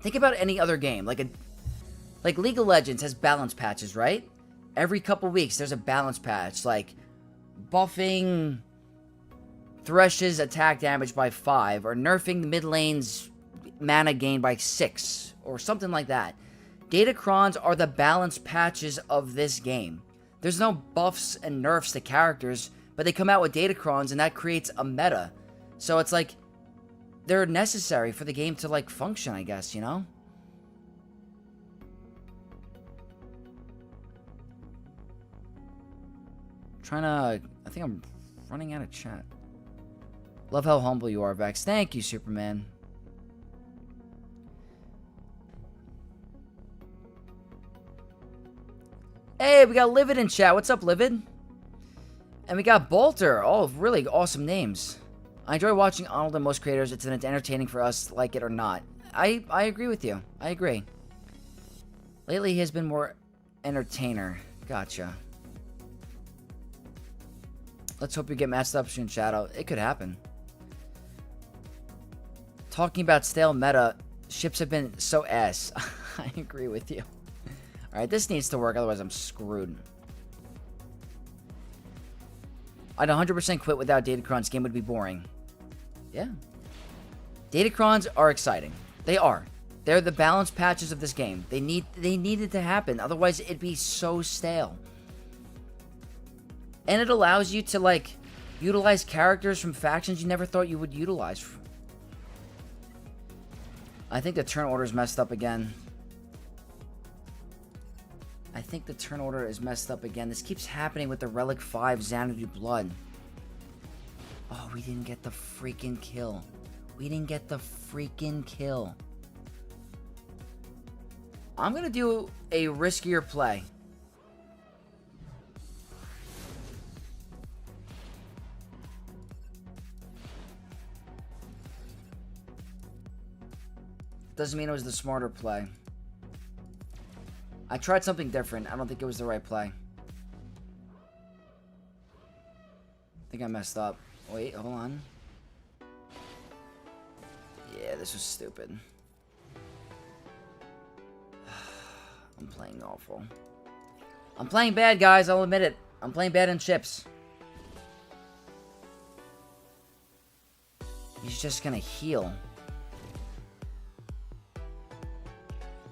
think about any other game. Like League of Legends has balance patches, right? Every couple weeks there's a balance patch, like buffing Thresh's attack damage by 5, or nerfing the mid lane's mana gain by 6, or something like that. Datacrons are the balance patches of this game. There's no buffs and nerfs to characters, but they come out with Datacrons and that creates a meta. So it's like, they're necessary for the game to like function, I guess, you know? I think I'm running out of chat. Love how humble you are, Vex. Thank you, Superman. Hey, we got Livid in chat. What's up, Livid? And we got Bolter. All really awesome names. I enjoy watching Arnold and most creators. It's entertaining for us, like it or not. I agree with you. I agree. Lately, he has been more entertainer. Gotcha. Let's hope you get matched up soon, Shadow. It could happen. Talking about stale meta, ships have been so ass. I agree with you. Alright, this needs to work, otherwise I'm screwed. I'd 100% quit without Datacrons. Game would be boring. Yeah. Datacrons are exciting. They are. They're the balance patches of this game. They need it to happen. Otherwise, it'd be so stale. And it allows you to, like, utilize characters from factions you never thought you would utilize. I think the turn order is messed up again. I think the turn order is messed up again. This keeps happening with the Relic 5 Xanadu Blood. Oh, we didn't get the freaking kill. We didn't get the freaking kill. I'm going to do a riskier play. Doesn't mean it was the smarter play. I tried something different. I don't think it was the right play. I think I messed up. Wait, hold on. Yeah, this was stupid. I'm playing awful. I'm playing bad, guys. I'll admit it. I'm playing bad in ships. He's just gonna heal.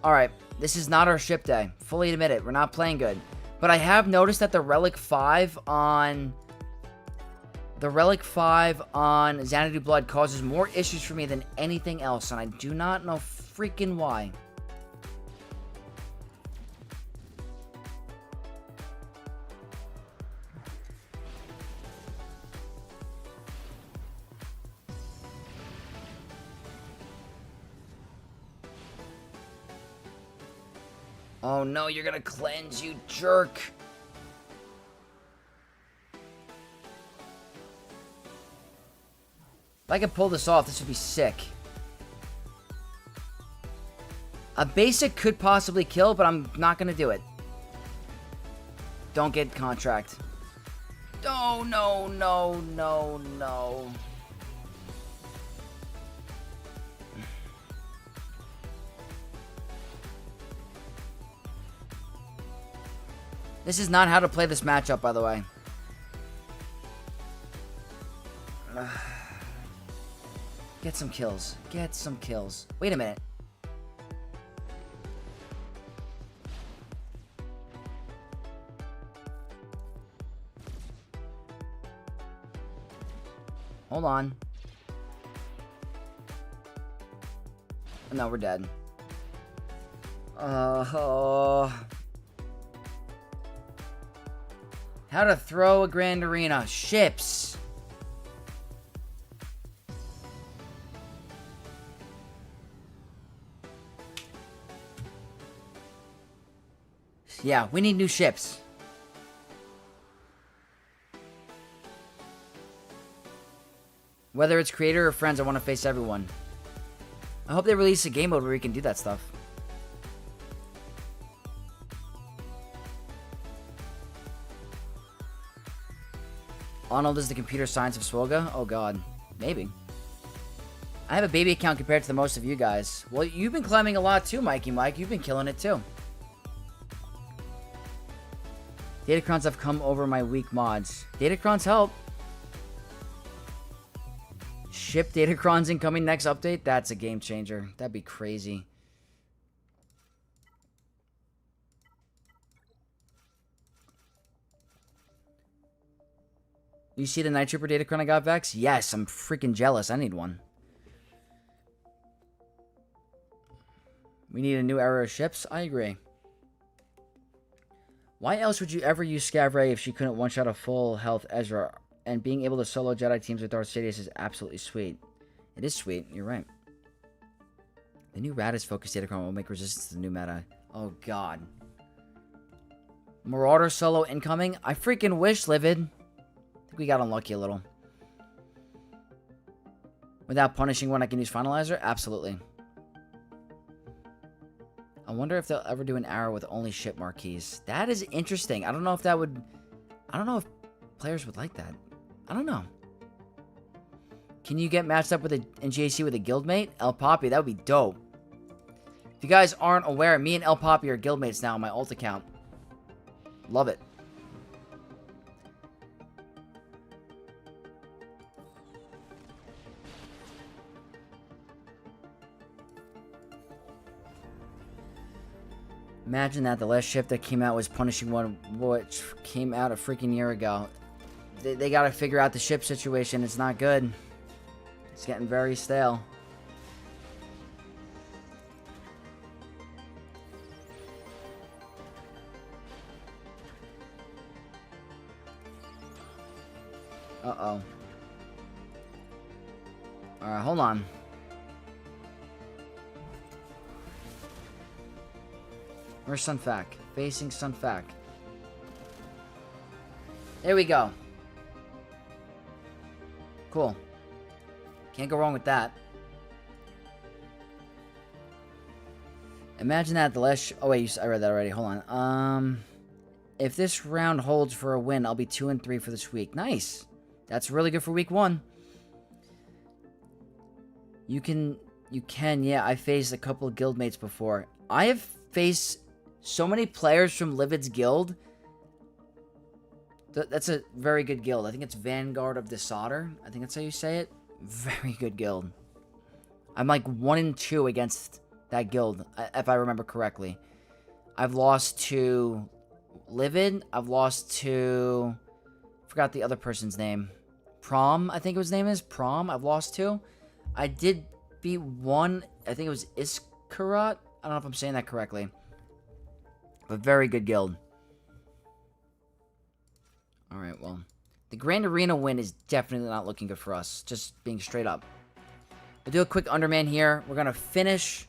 Alright, this is not our ship day. Fully admit it. We're not playing good. But I have noticed that the Relic 5 on... The Relic 5 on Xanadu Blood causes more issues for me than anything else, and I do not know freaking why. Oh no, you're gonna cleanse, you jerk. If I could pull this off, this would be sick. A basic could possibly kill, but I'm not gonna do it. Don't get contract. Oh, no, no, no, no. This is not how to play this matchup, by the way. Get some kills. Get some kills. Wait a minute. Hold on. No, we're dead. How to throw a Grand Arena. Ships. Yeah, we need new ships. Whether it's creator or friends, I want to face everyone. I hope they release a game mode where we can do that stuff. Arnold is the computer science of Swoga? Oh god. Maybe. I have a baby account compared to the most of you guys. Well, you've been climbing a lot too, Mikey Mike. You've been killing it too. Datacrons have come over my weak mods. Datacrons help. Ship Datacrons incoming next update? That's a game changer. That'd be crazy. You see the Night Trooper Datacron I got, Vex? Yes, I'm freaking jealous. I need one. We need a new era of ships? I agree. Why else would you ever use Scav Ray if she couldn't one-shot a full health Ezra? And being able to solo Jedi teams with Darth Sidious is absolutely sweet. It is sweet. You're right. The new Radis focused Datacron will make resistance to the new meta. Oh, God. Marauder solo incoming? I freaking wish, Livid. I think we got unlucky a little. Without punishing one, I can use Finalizer? Absolutely. I wonder if they'll ever do an arrow with only ship marquees. That is interesting. I don't know if that would... I don't know if players would like that. I don't know. Can you get matched up with in GAC with a guildmate? El Poppy, that would be dope. If you guys aren't aware, me and El Poppy are guildmates now on my alt account. Love it. Imagine that the last ship that came out was Punishing One, which came out a freaking year ago. They gotta figure out the ship situation. It's not good. It's getting very stale. Uh-oh. Alright, hold on. Where's Sunfac? Facing Sunfac. There we go. Cool. Can't go wrong with that. Imagine that the last... oh, wait, I read that already. Hold on. If this round holds for a win, I'll be 2-3 for this week. Nice. That's really good for week 1. You can, yeah. I faced a couple of guildmates before. I have faced so many players from Livid's guild. That's a very good guild. I think it's Vanguard of the Solder. I think that's how you say it. Very good guild. I'm like 1-2 against that guild, if I remember correctly. I've lost to Livid. I've lost to... forgot the other person's name. Prom, I think his name is. Prom, I've lost to. I did beat one. I think it was Iskarat. I don't know if I'm saying that correctly. But very good guild. Alright, well. The Grand Arena win is definitely not looking good for us. Just being straight up. We'll do a quick Underman here. We're going to finish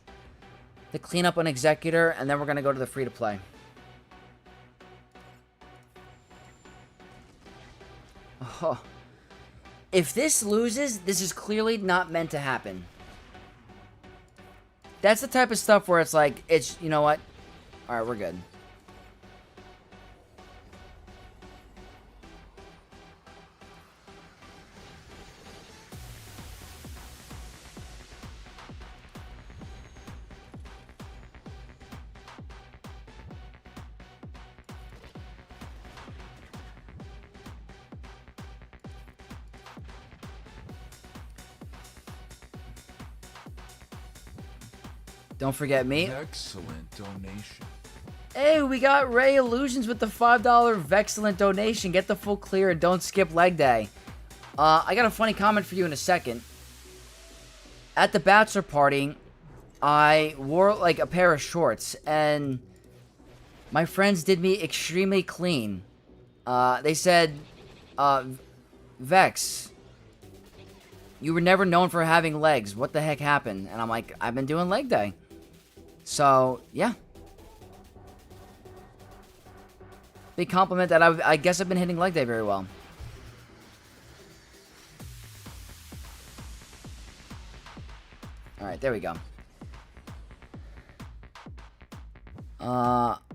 the cleanup on Executor. And then we're going to go to the free-to-play. Oh. If this loses, this is clearly not meant to happen. That's the type of stuff where it's like, it's, you know what? Alright, we're good. Don't forget me. Excellent donation. Hey, we got Ray Illusions with the $5 Vexcellent donation. Get the full clear and don't skip leg day. I got a funny comment for you in a second. At the bachelor party, I wore like a pair of shorts and my friends did me extremely clean. They said, Vex, you were never known for having legs. What the heck happened? And I'm like, I've been doing leg day. So, yeah. Big compliment that I guess I've been hitting leg day very well. Alright, there we go.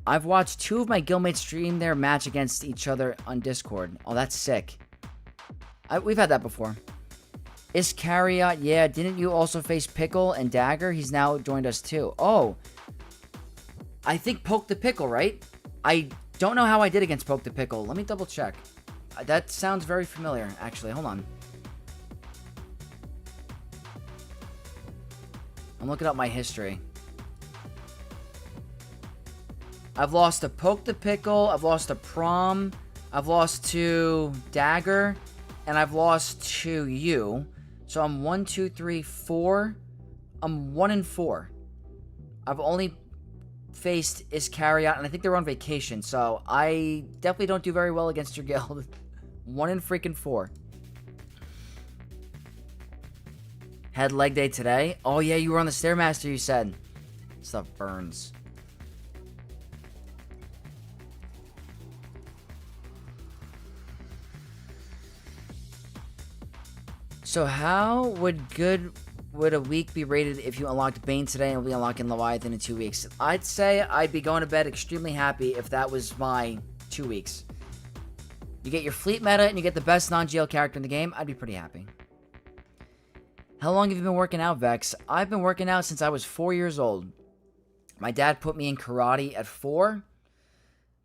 I've watched 2 of my guildmates stream their match against each other on Discord. Oh, that's sick. We've had that before. Iscariot, yeah, didn't you also face Pickle and Dagger? He's now joined us too. Oh, I think Poke the Pickle, right? I don't know how I did against Poke the Pickle. Let me double check. That sounds very familiar, actually. Hold on. I'm looking up my history. I've lost to Poke the Pickle. I've lost to Prom. I've lost to Dagger. And I've lost to you. So I'm 1, 2, 3, 4. I'm 1-4. I've only faced Iscariot, and I think they were on vacation. So I definitely don't do very well against your guild. 1-4. Had leg day today. Oh yeah, you were on the Stairmaster. You said stuff burns. So how would good would a week be rated if you unlocked Bane today and will be unlocking Leviathan in 2 weeks? I'd say I'd be going to bed extremely happy if that was my 2 weeks. You get your fleet meta and you get the best non-GL character in the game. I'd be pretty happy. How long have you been working out, Vex? I've been working out since I was 4 years old. My dad put me in karate at 4.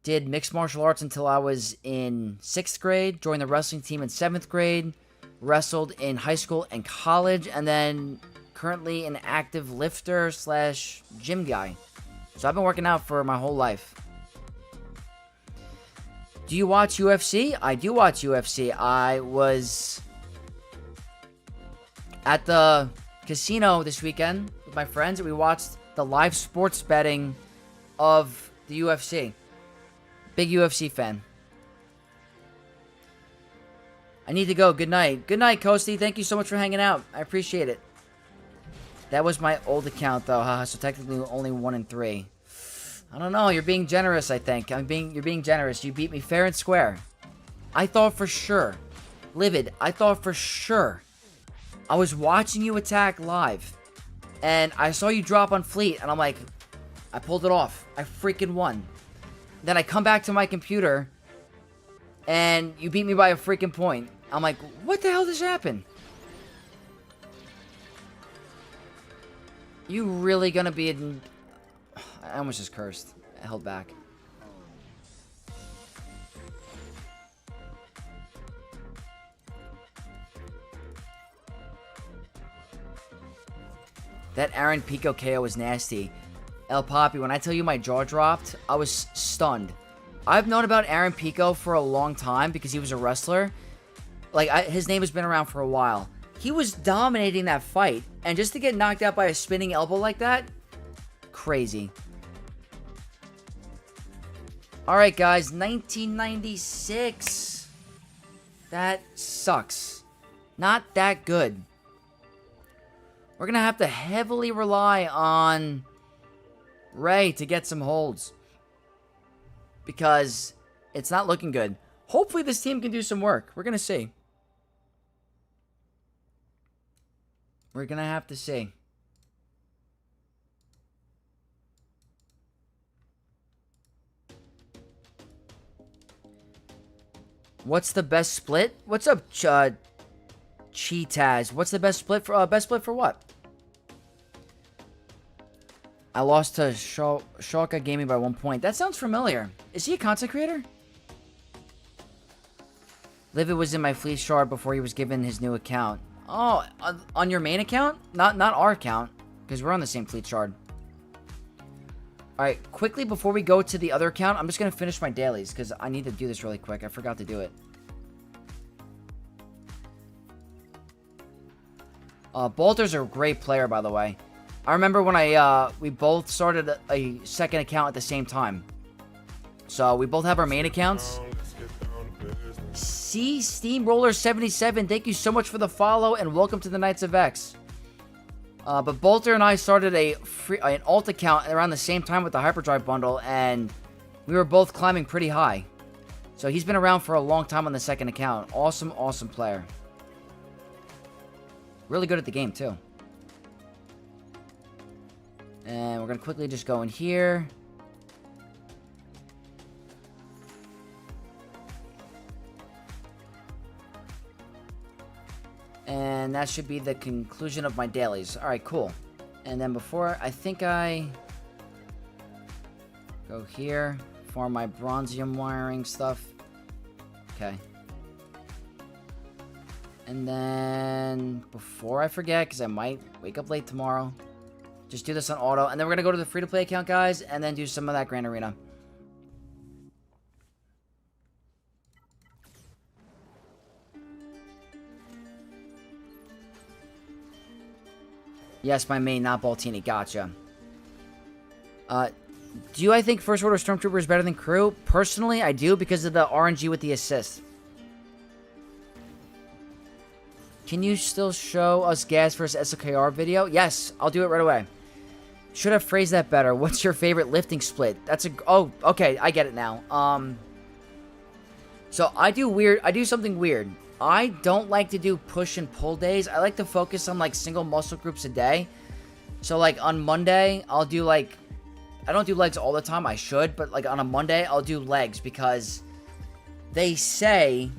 Did mixed martial arts until I was in 6th grade. Joined the wrestling team in 7th grade. Wrestled in high school and college, and then currently an active lifter / gym guy. So I've been working out for my whole life. Do you watch UFC? I do watch UFC. I was at the casino this weekend with my friends, and we watched the live sports betting of the UFC. Big UFC fan. I need to go. Good night. Good night, Coasty. Thank you so much for hanging out. I appreciate it. That was my old account, though. Haha, so technically only 1 in 3. I don't know. You're being generous, I think. You're being generous. You beat me fair and square. I thought for sure. Livid. I thought for sure. I was watching you attack live. And I saw you drop on Fleet. And I'm like, I pulled it off. I freaking won. Then I come back to my computer. And you beat me by a freaking point. I'm like, what the hell just happened? You really gonna be in... I almost just cursed. I held back. That Aaron Pico KO was nasty. El Papi, when I tell you my jaw dropped, I was stunned. I've known about Aaron Pico for a long time because he was a wrestler. Like, his name has been around for a while. He was dominating that fight. And just to get knocked out by a spinning elbow like that, crazy. Alright, guys. 1996. That sucks. Not that good. We're going to have to heavily rely on Ray to get some holds. Because it's not looking good. Hopefully this team can do some work. We're going to see. We're going to have to see. What's the best split? What's up, Cheetaz? What's the best split for what? I lost to Shulka Gaming by 1 point. That sounds familiar. Is he a content creator? Livid was in my fleet shard before he was given his new account. Oh, on your main account? Not our account, because we're on the same fleet shard. Alright, quickly before we go to the other account, I'm just going to finish my dailies, because I need to do this really quick. I forgot to do it. Bolter's a great player, by the way. I remember when we both started a second account at the same time. So, we both have our main accounts. C Steamroller77, thank you so much for the follow, and welcome to the Knights of X. But Bolter and I started an alt account around the same time with the Hyperdrive bundle, and we were both climbing pretty high. So he's been around for a long time on the second account. Awesome, awesome player. Really good at the game, too. And we're going to quickly just go in here. And that should be the conclusion of my dailies. Alright, cool. And then before, I think I go here for my bronzium wiring stuff. Okay. And then before I forget, because I might wake up late tomorrow, just do this on auto. And then we're going to go to the free-to-play account, guys, and then do some of that Grand Arena. Yes, my main, not Baltini. Gotcha. Do I think First Order Stormtrooper is better than Crew? Personally, I do because of the RNG with the assist. Can you still show us Gas vs SOKR video? Yes, I'll do it right away. Should have phrased that better. What's your favorite lifting split? That's a... Oh, okay, I get it now. So I do something weird. I don't like to do push and pull days. I like to focus on like single muscle groups a day. So like on Monday, I'll do like, I don't do legs all the time. I should, but like on a Monday, I'll do legs because they say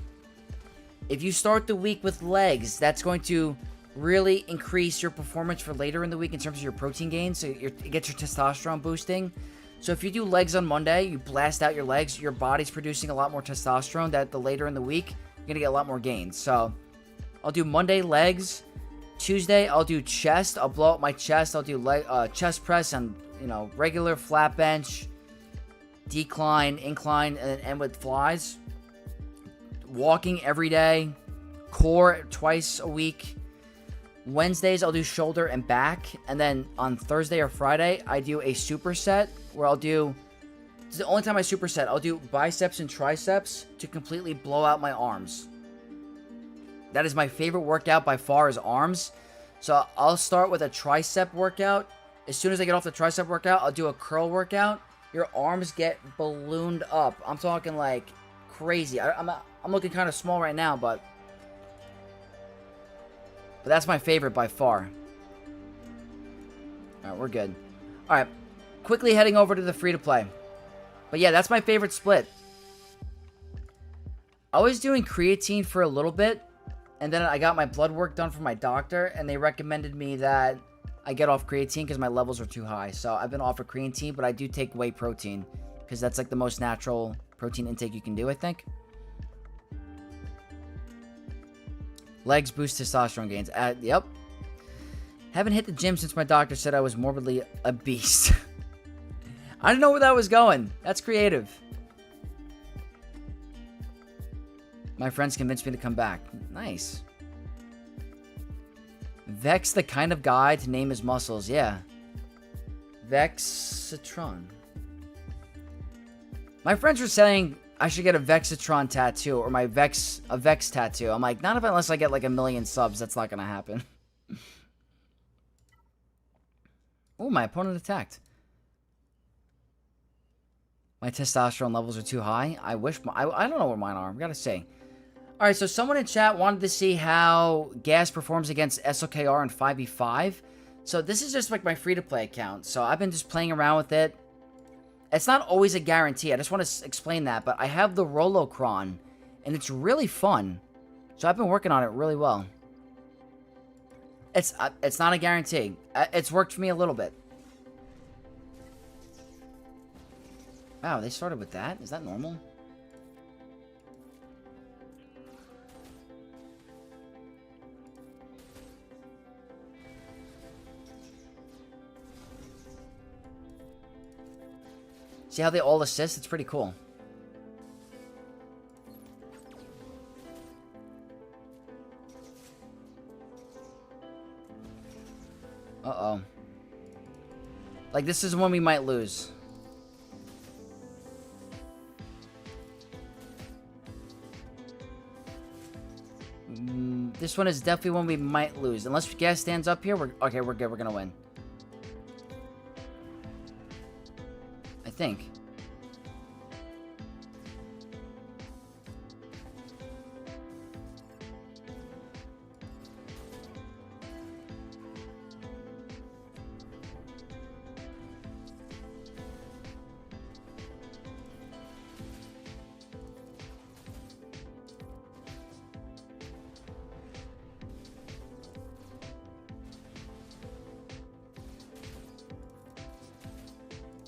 if you start the week with legs, that's going to really increase your performance for later in the week in terms of your protein gains. So it gets your testosterone boosting. So if you do legs on Monday, you blast out your legs, your body's producing a lot more testosterone that the later in the week, you're going to get a lot more gains. So I'll do Monday legs. Tuesday, I'll do chest. I'll blow up my chest. I'll do chest press and, regular flat bench, decline, incline, and then end with flies. Walking every day. Core twice a week. Wednesdays, I'll do shoulder and back. And then on Thursday or Friday, I do a superset where I'll do... This is the only time I superset. I'll do biceps and triceps to completely blow out my arms. That is my favorite workout by far is arms. So I'll start with a tricep workout. As soon as I get off the tricep workout, I'll do a curl workout. Your arms get ballooned up. I'm talking like crazy. I'm looking kind of small right now, but that's my favorite by far. All right, we're good. All right, quickly heading over to the free-to-play. But yeah, that's my favorite split. I was doing creatine for a little bit, and then I got my blood work done from my doctor, and they recommended me that I get off creatine because my levels are too high. So I've been off of creatine, but I do take whey protein because that's like the most natural protein intake you can do, I think. Legs boost testosterone gains. Yep. Haven't hit the gym since my doctor said I was morbidly obese. I didn't know where that was going. That's creative. My friends convinced me to come back. Nice. Vex, the kind of guy to name his muscles. Yeah. Vexatron. My friends were saying I should get a Vexatron tattoo or a Vex tattoo. I'm like, not unless I get like 1 million subs. That's not going to happen. Oh, my opponent attacked. My testosterone levels are too high. I wish I don't know where mine are. I've got to say. All right, so someone in chat wanted to see how gas performs against SOKR and 5v5. So this is just like my free-to-play account. So I've been just playing around with it. It's not always a guarantee. I just want to explain that. But I have the Rolocron, and it's really fun. So I've been working on it really well. It's not a guarantee. It's worked for me a little bit. Wow, they started with that? Is that normal? See how they all assist? It's pretty cool. Uh-oh. Like, this is one we might lose. This one is definitely one we might lose. Unless gas stands up here, we're good. We're gonna win. I think.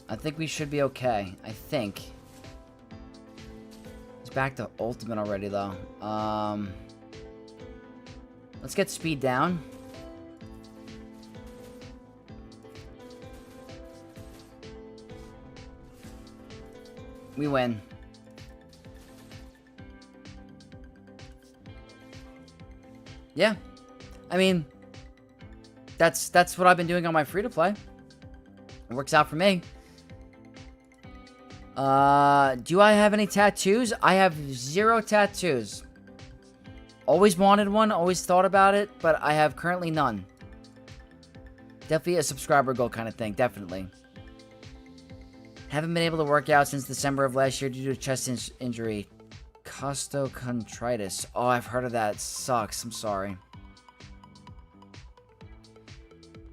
I think we should be okay. I think. It's back to ultimate already, though. Let's get speed down. We win. Yeah. I mean, that's what I've been doing on my free-to-play. It works out for me. Do I have any tattoos? I have 0 tattoos. Always wanted one, always thought about it, but I have currently none. Definitely a subscriber goal kind of thing, definitely. Haven't been able to work out since December of last year due to a chest injury. costochondritis. Oh, I've heard of that. It sucks. I'm sorry.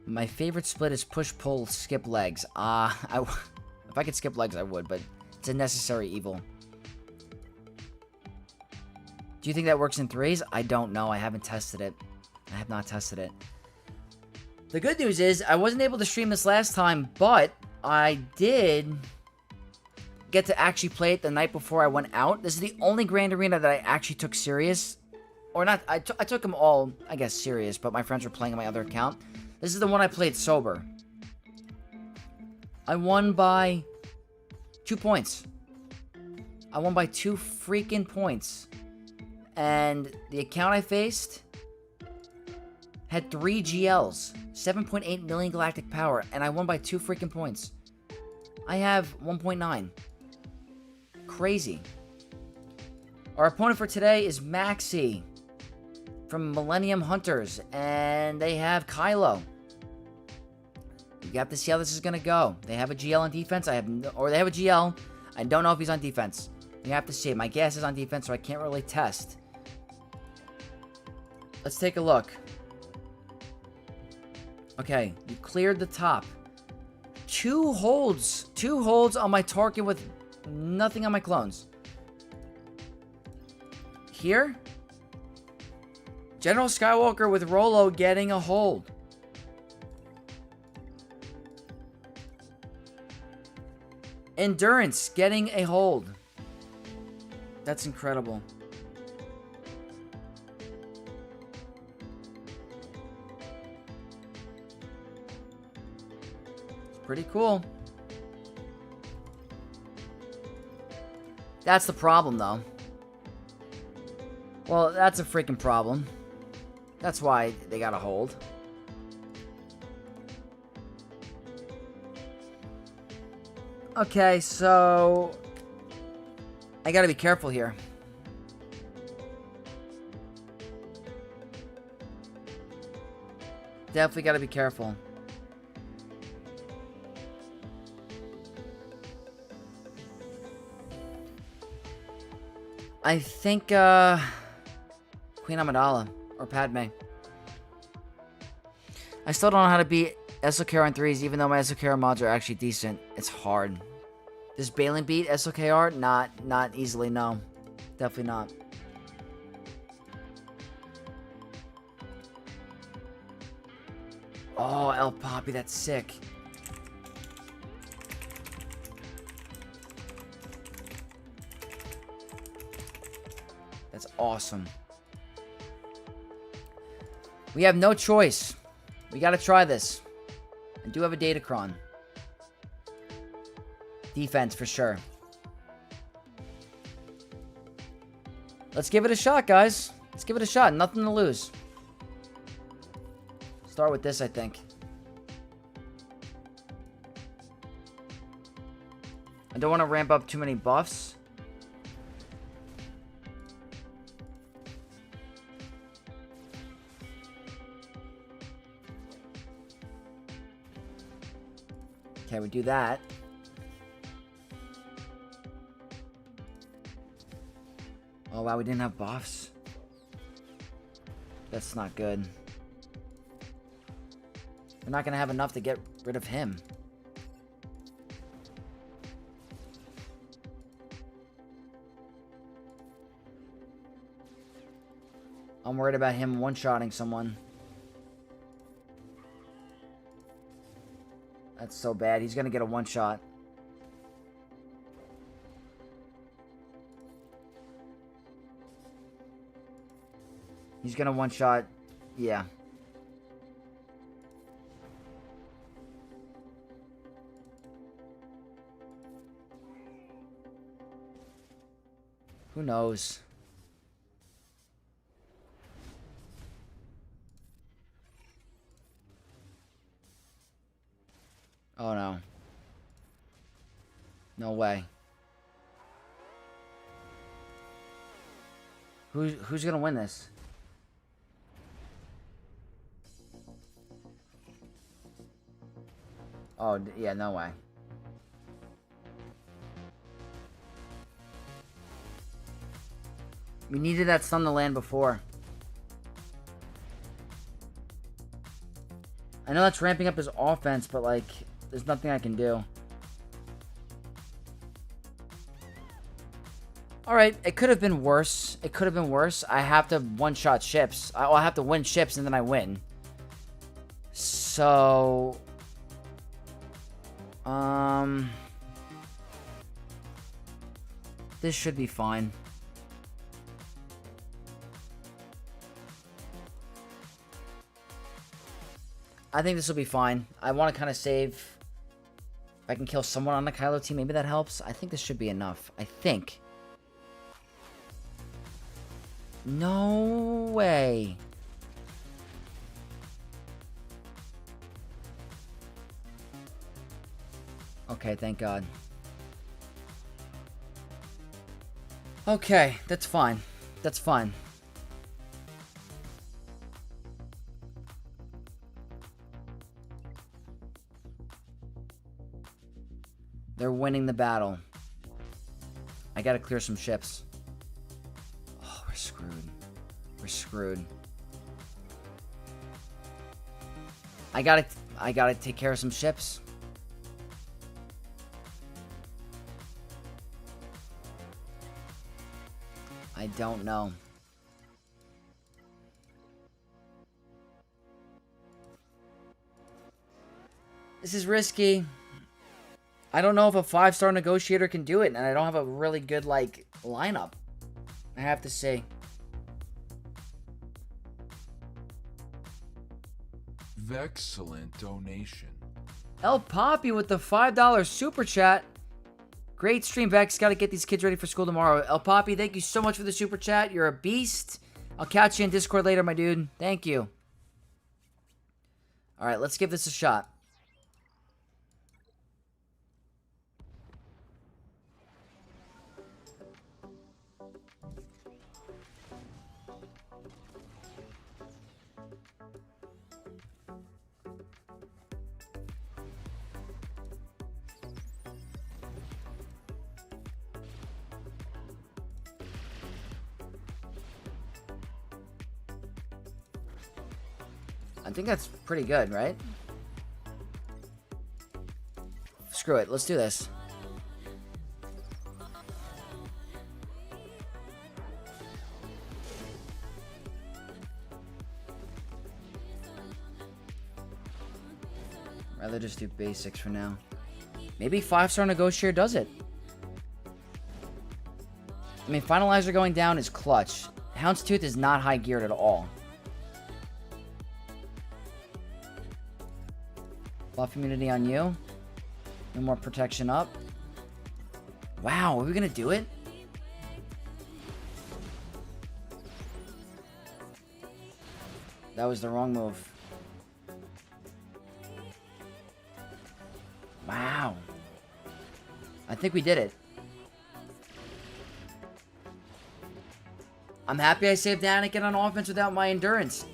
My favorite split is push, pull, skip legs. If I could skip legs, I would, but it's a necessary evil. Do you think that works in threes? I don't know. I haven't tested it. I have not tested it. The good news is I wasn't able to stream this last time, but I did get to actually play it the night before I went out. This is the only Grand Arena that I actually took serious. Or not, I took them all, I guess, serious, but my friends were playing on my other account. This is the one I played sober. I won by 2 points. I won by 2 freaking points. And the account I faced had 3 GLs, 7.8 million galactic power, and I won by 2 freaking points. I have 1.9. Crazy. Our opponent for today is Maxi from Millennium Hunters, and they have Kylo. You have to see how this is gonna go. They have a GL on defense. They have a GL. I don't know if he's on defense. You have to see. My guess is on defense, so I can't really test. Let's take a look. Okay, you cleared the top. 2 holds. 2 holds on my target with nothing on my clones. Here, General Skywalker with Rolo getting a hold. Endurance getting a hold. That's incredible. It's pretty cool. That's the problem, though. Well, that's a freaking problem. That's why they got a hold. Okay, so I gotta be careful here. Definitely gotta be careful. I think, Queen Amidala or Padme. I still don't know how to beat SOKR on 3s, even though my SOKR mods are actually decent. It's hard. Does Balin beat SOKR? Not easily, no. Definitely not. Oh, El Papi, that's sick. That's awesome. We have no choice. We gotta try this. I do have a Datacron. Defense for sure. Let's give it a shot, guys. Let's give it a shot. Nothing to lose. Start with this, I think. I don't want to ramp up too many buffs. Okay, we do that. Oh, wow, we didn't have buffs. That's not good. We're not going to have enough to get rid of him. I'm worried about him one-shotting someone. That's so bad. He's going to get a one-shot. He's going to one-shot. Yeah. Who knows? Oh no. No way. Who's gonna win this? Oh, yeah, no way. We needed that stun to land before. I know that's ramping up his offense, but, like, there's nothing I can do. Alright, it could have been worse. It could have been worse. I have to one-shot ships. I have to win ships, and then I win. So... This should be fine. I think this will be fine. I want to kind of save... If I can kill someone on the Kylo team, maybe that helps. I think this should be enough. I think. No way. Okay, thank God. Okay, that's fine. That's fine. They're winning the battle. I gotta clear some ships. Oh, we're screwed. We're screwed. I gotta take care of some ships. I don't know. This is risky. I don't know if a 5-star negotiator can do it, and I don't have a really good, like, lineup. I have to say. Excellent donation. El Poppy with the $5 super chat. Great stream, Vex. Got to get these kids ready for school tomorrow. El Poppy, thank you so much for the super chat. You're a beast. I'll catch you in Discord later, my dude. Thank you. All right, let's give this a shot. I think that's pretty good, right? Screw it. Let's do this. Rather just do basics for now. Maybe 5-star negotiator does it. I mean, finalizer going down is clutch. Houndstooth is not high geared at all. Buff immunity on you. No more protection up. Wow, are we gonna do it? That was the wrong move. Wow. I think we did it. I'm happy I saved Anakin on offense without my endurance.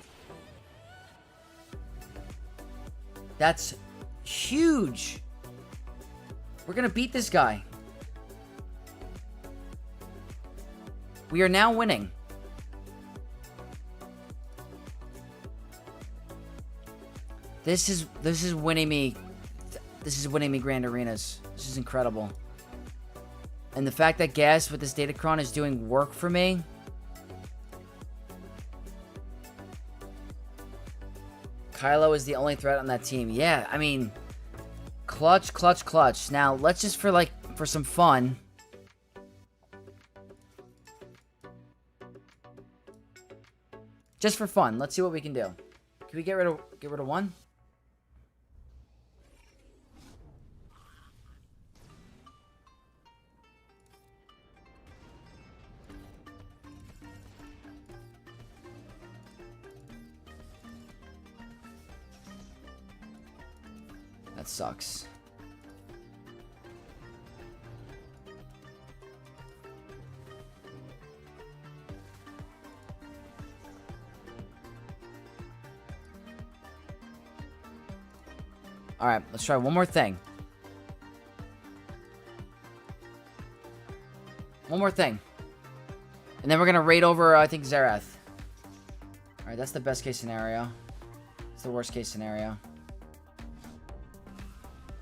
That's huge. We're gonna beat this guy. We are now winning. This is winning me. This is winning me Grand Arenas. This is incredible. And the fact that Gas with this Datacron is doing work for me. Kylo is the only threat on that team. Yeah, I mean, clutch, clutch, clutch. Now, let's just for some fun. Just for fun, let's see what we can do. Can we get rid of one? That sucks. All right, let's try one more thing. One more thing. And then we're going to raid over, I think, Xerath. Alright, that's the best case scenario. It's the worst case scenario.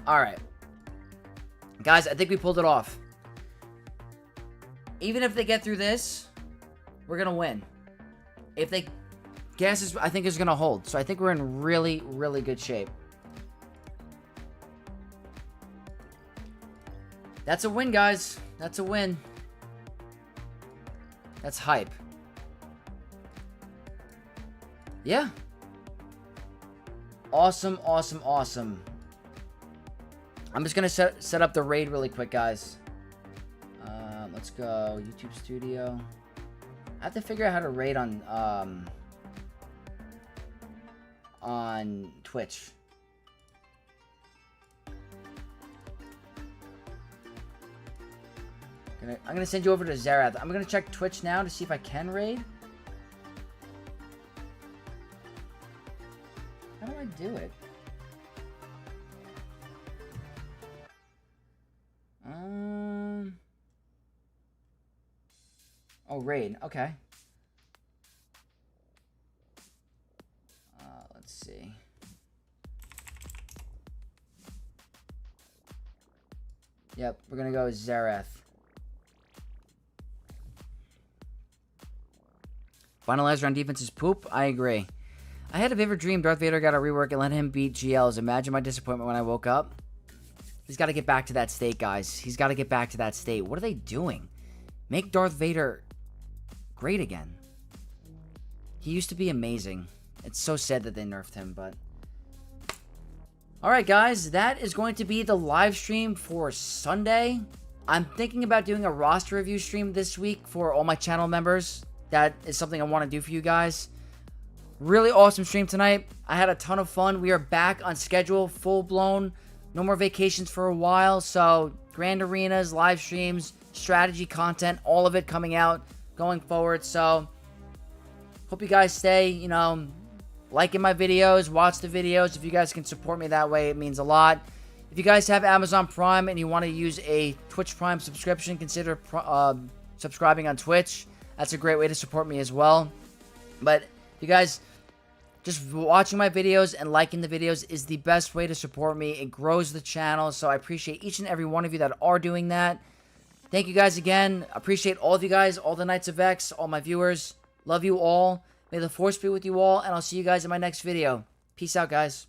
Alright. Guys, I think we pulled it off. Even if they get through this, we're going to win. If they... Gas is, I think, is going to hold. So I think we're in really, really good shape. That's a win, guys. That's a win. That's hype. Yeah. Awesome, awesome, awesome. I'm just going to set up the raid really quick, guys. Let's go. YouTube Studio. I have to figure out how to raid on Twitch. I'm gonna send you over to Xerath. I'm gonna check Twitch now to see if I can raid. How do I do it? Oh, raid. Okay. Let's see. Yep, we're gonna go with Xerath. Finalizer on defense is poop. I agree. I had a vivid dream Darth Vader got a rework and let him beat GLs. Imagine my disappointment when I woke up. He's got to get back to that state, guys. He's got to get back to that state. What are they doing? Make Darth Vader great again. He used to be amazing. It's so sad that they nerfed him, but... Alright, guys. That is going to be the live stream for Sunday. I'm thinking about doing a roster review stream this week for all my channel members. That is something I want to do for you guys. Really awesome stream tonight. I had a ton of fun. We are back on schedule, full-blown. No more vacations for a while. So, grand arenas, live streams, strategy content, all of it coming out going forward. So, hope you guys stay, you know, liking my videos, watch the videos. If you guys can support me that way, it means a lot. If you guys have Amazon Prime and you want to use a Twitch Prime subscription, consider subscribing on Twitch. That's a great way to support me as well. But you guys, just watching my videos and liking the videos is the best way to support me. It grows the channel, so I appreciate each and every one of you that are doing that. Thank you guys again. Appreciate all of you guys, all the Knights of X, all my viewers. Love you all. May the Force be with you all, and I'll see you guys in my next video. Peace out, guys.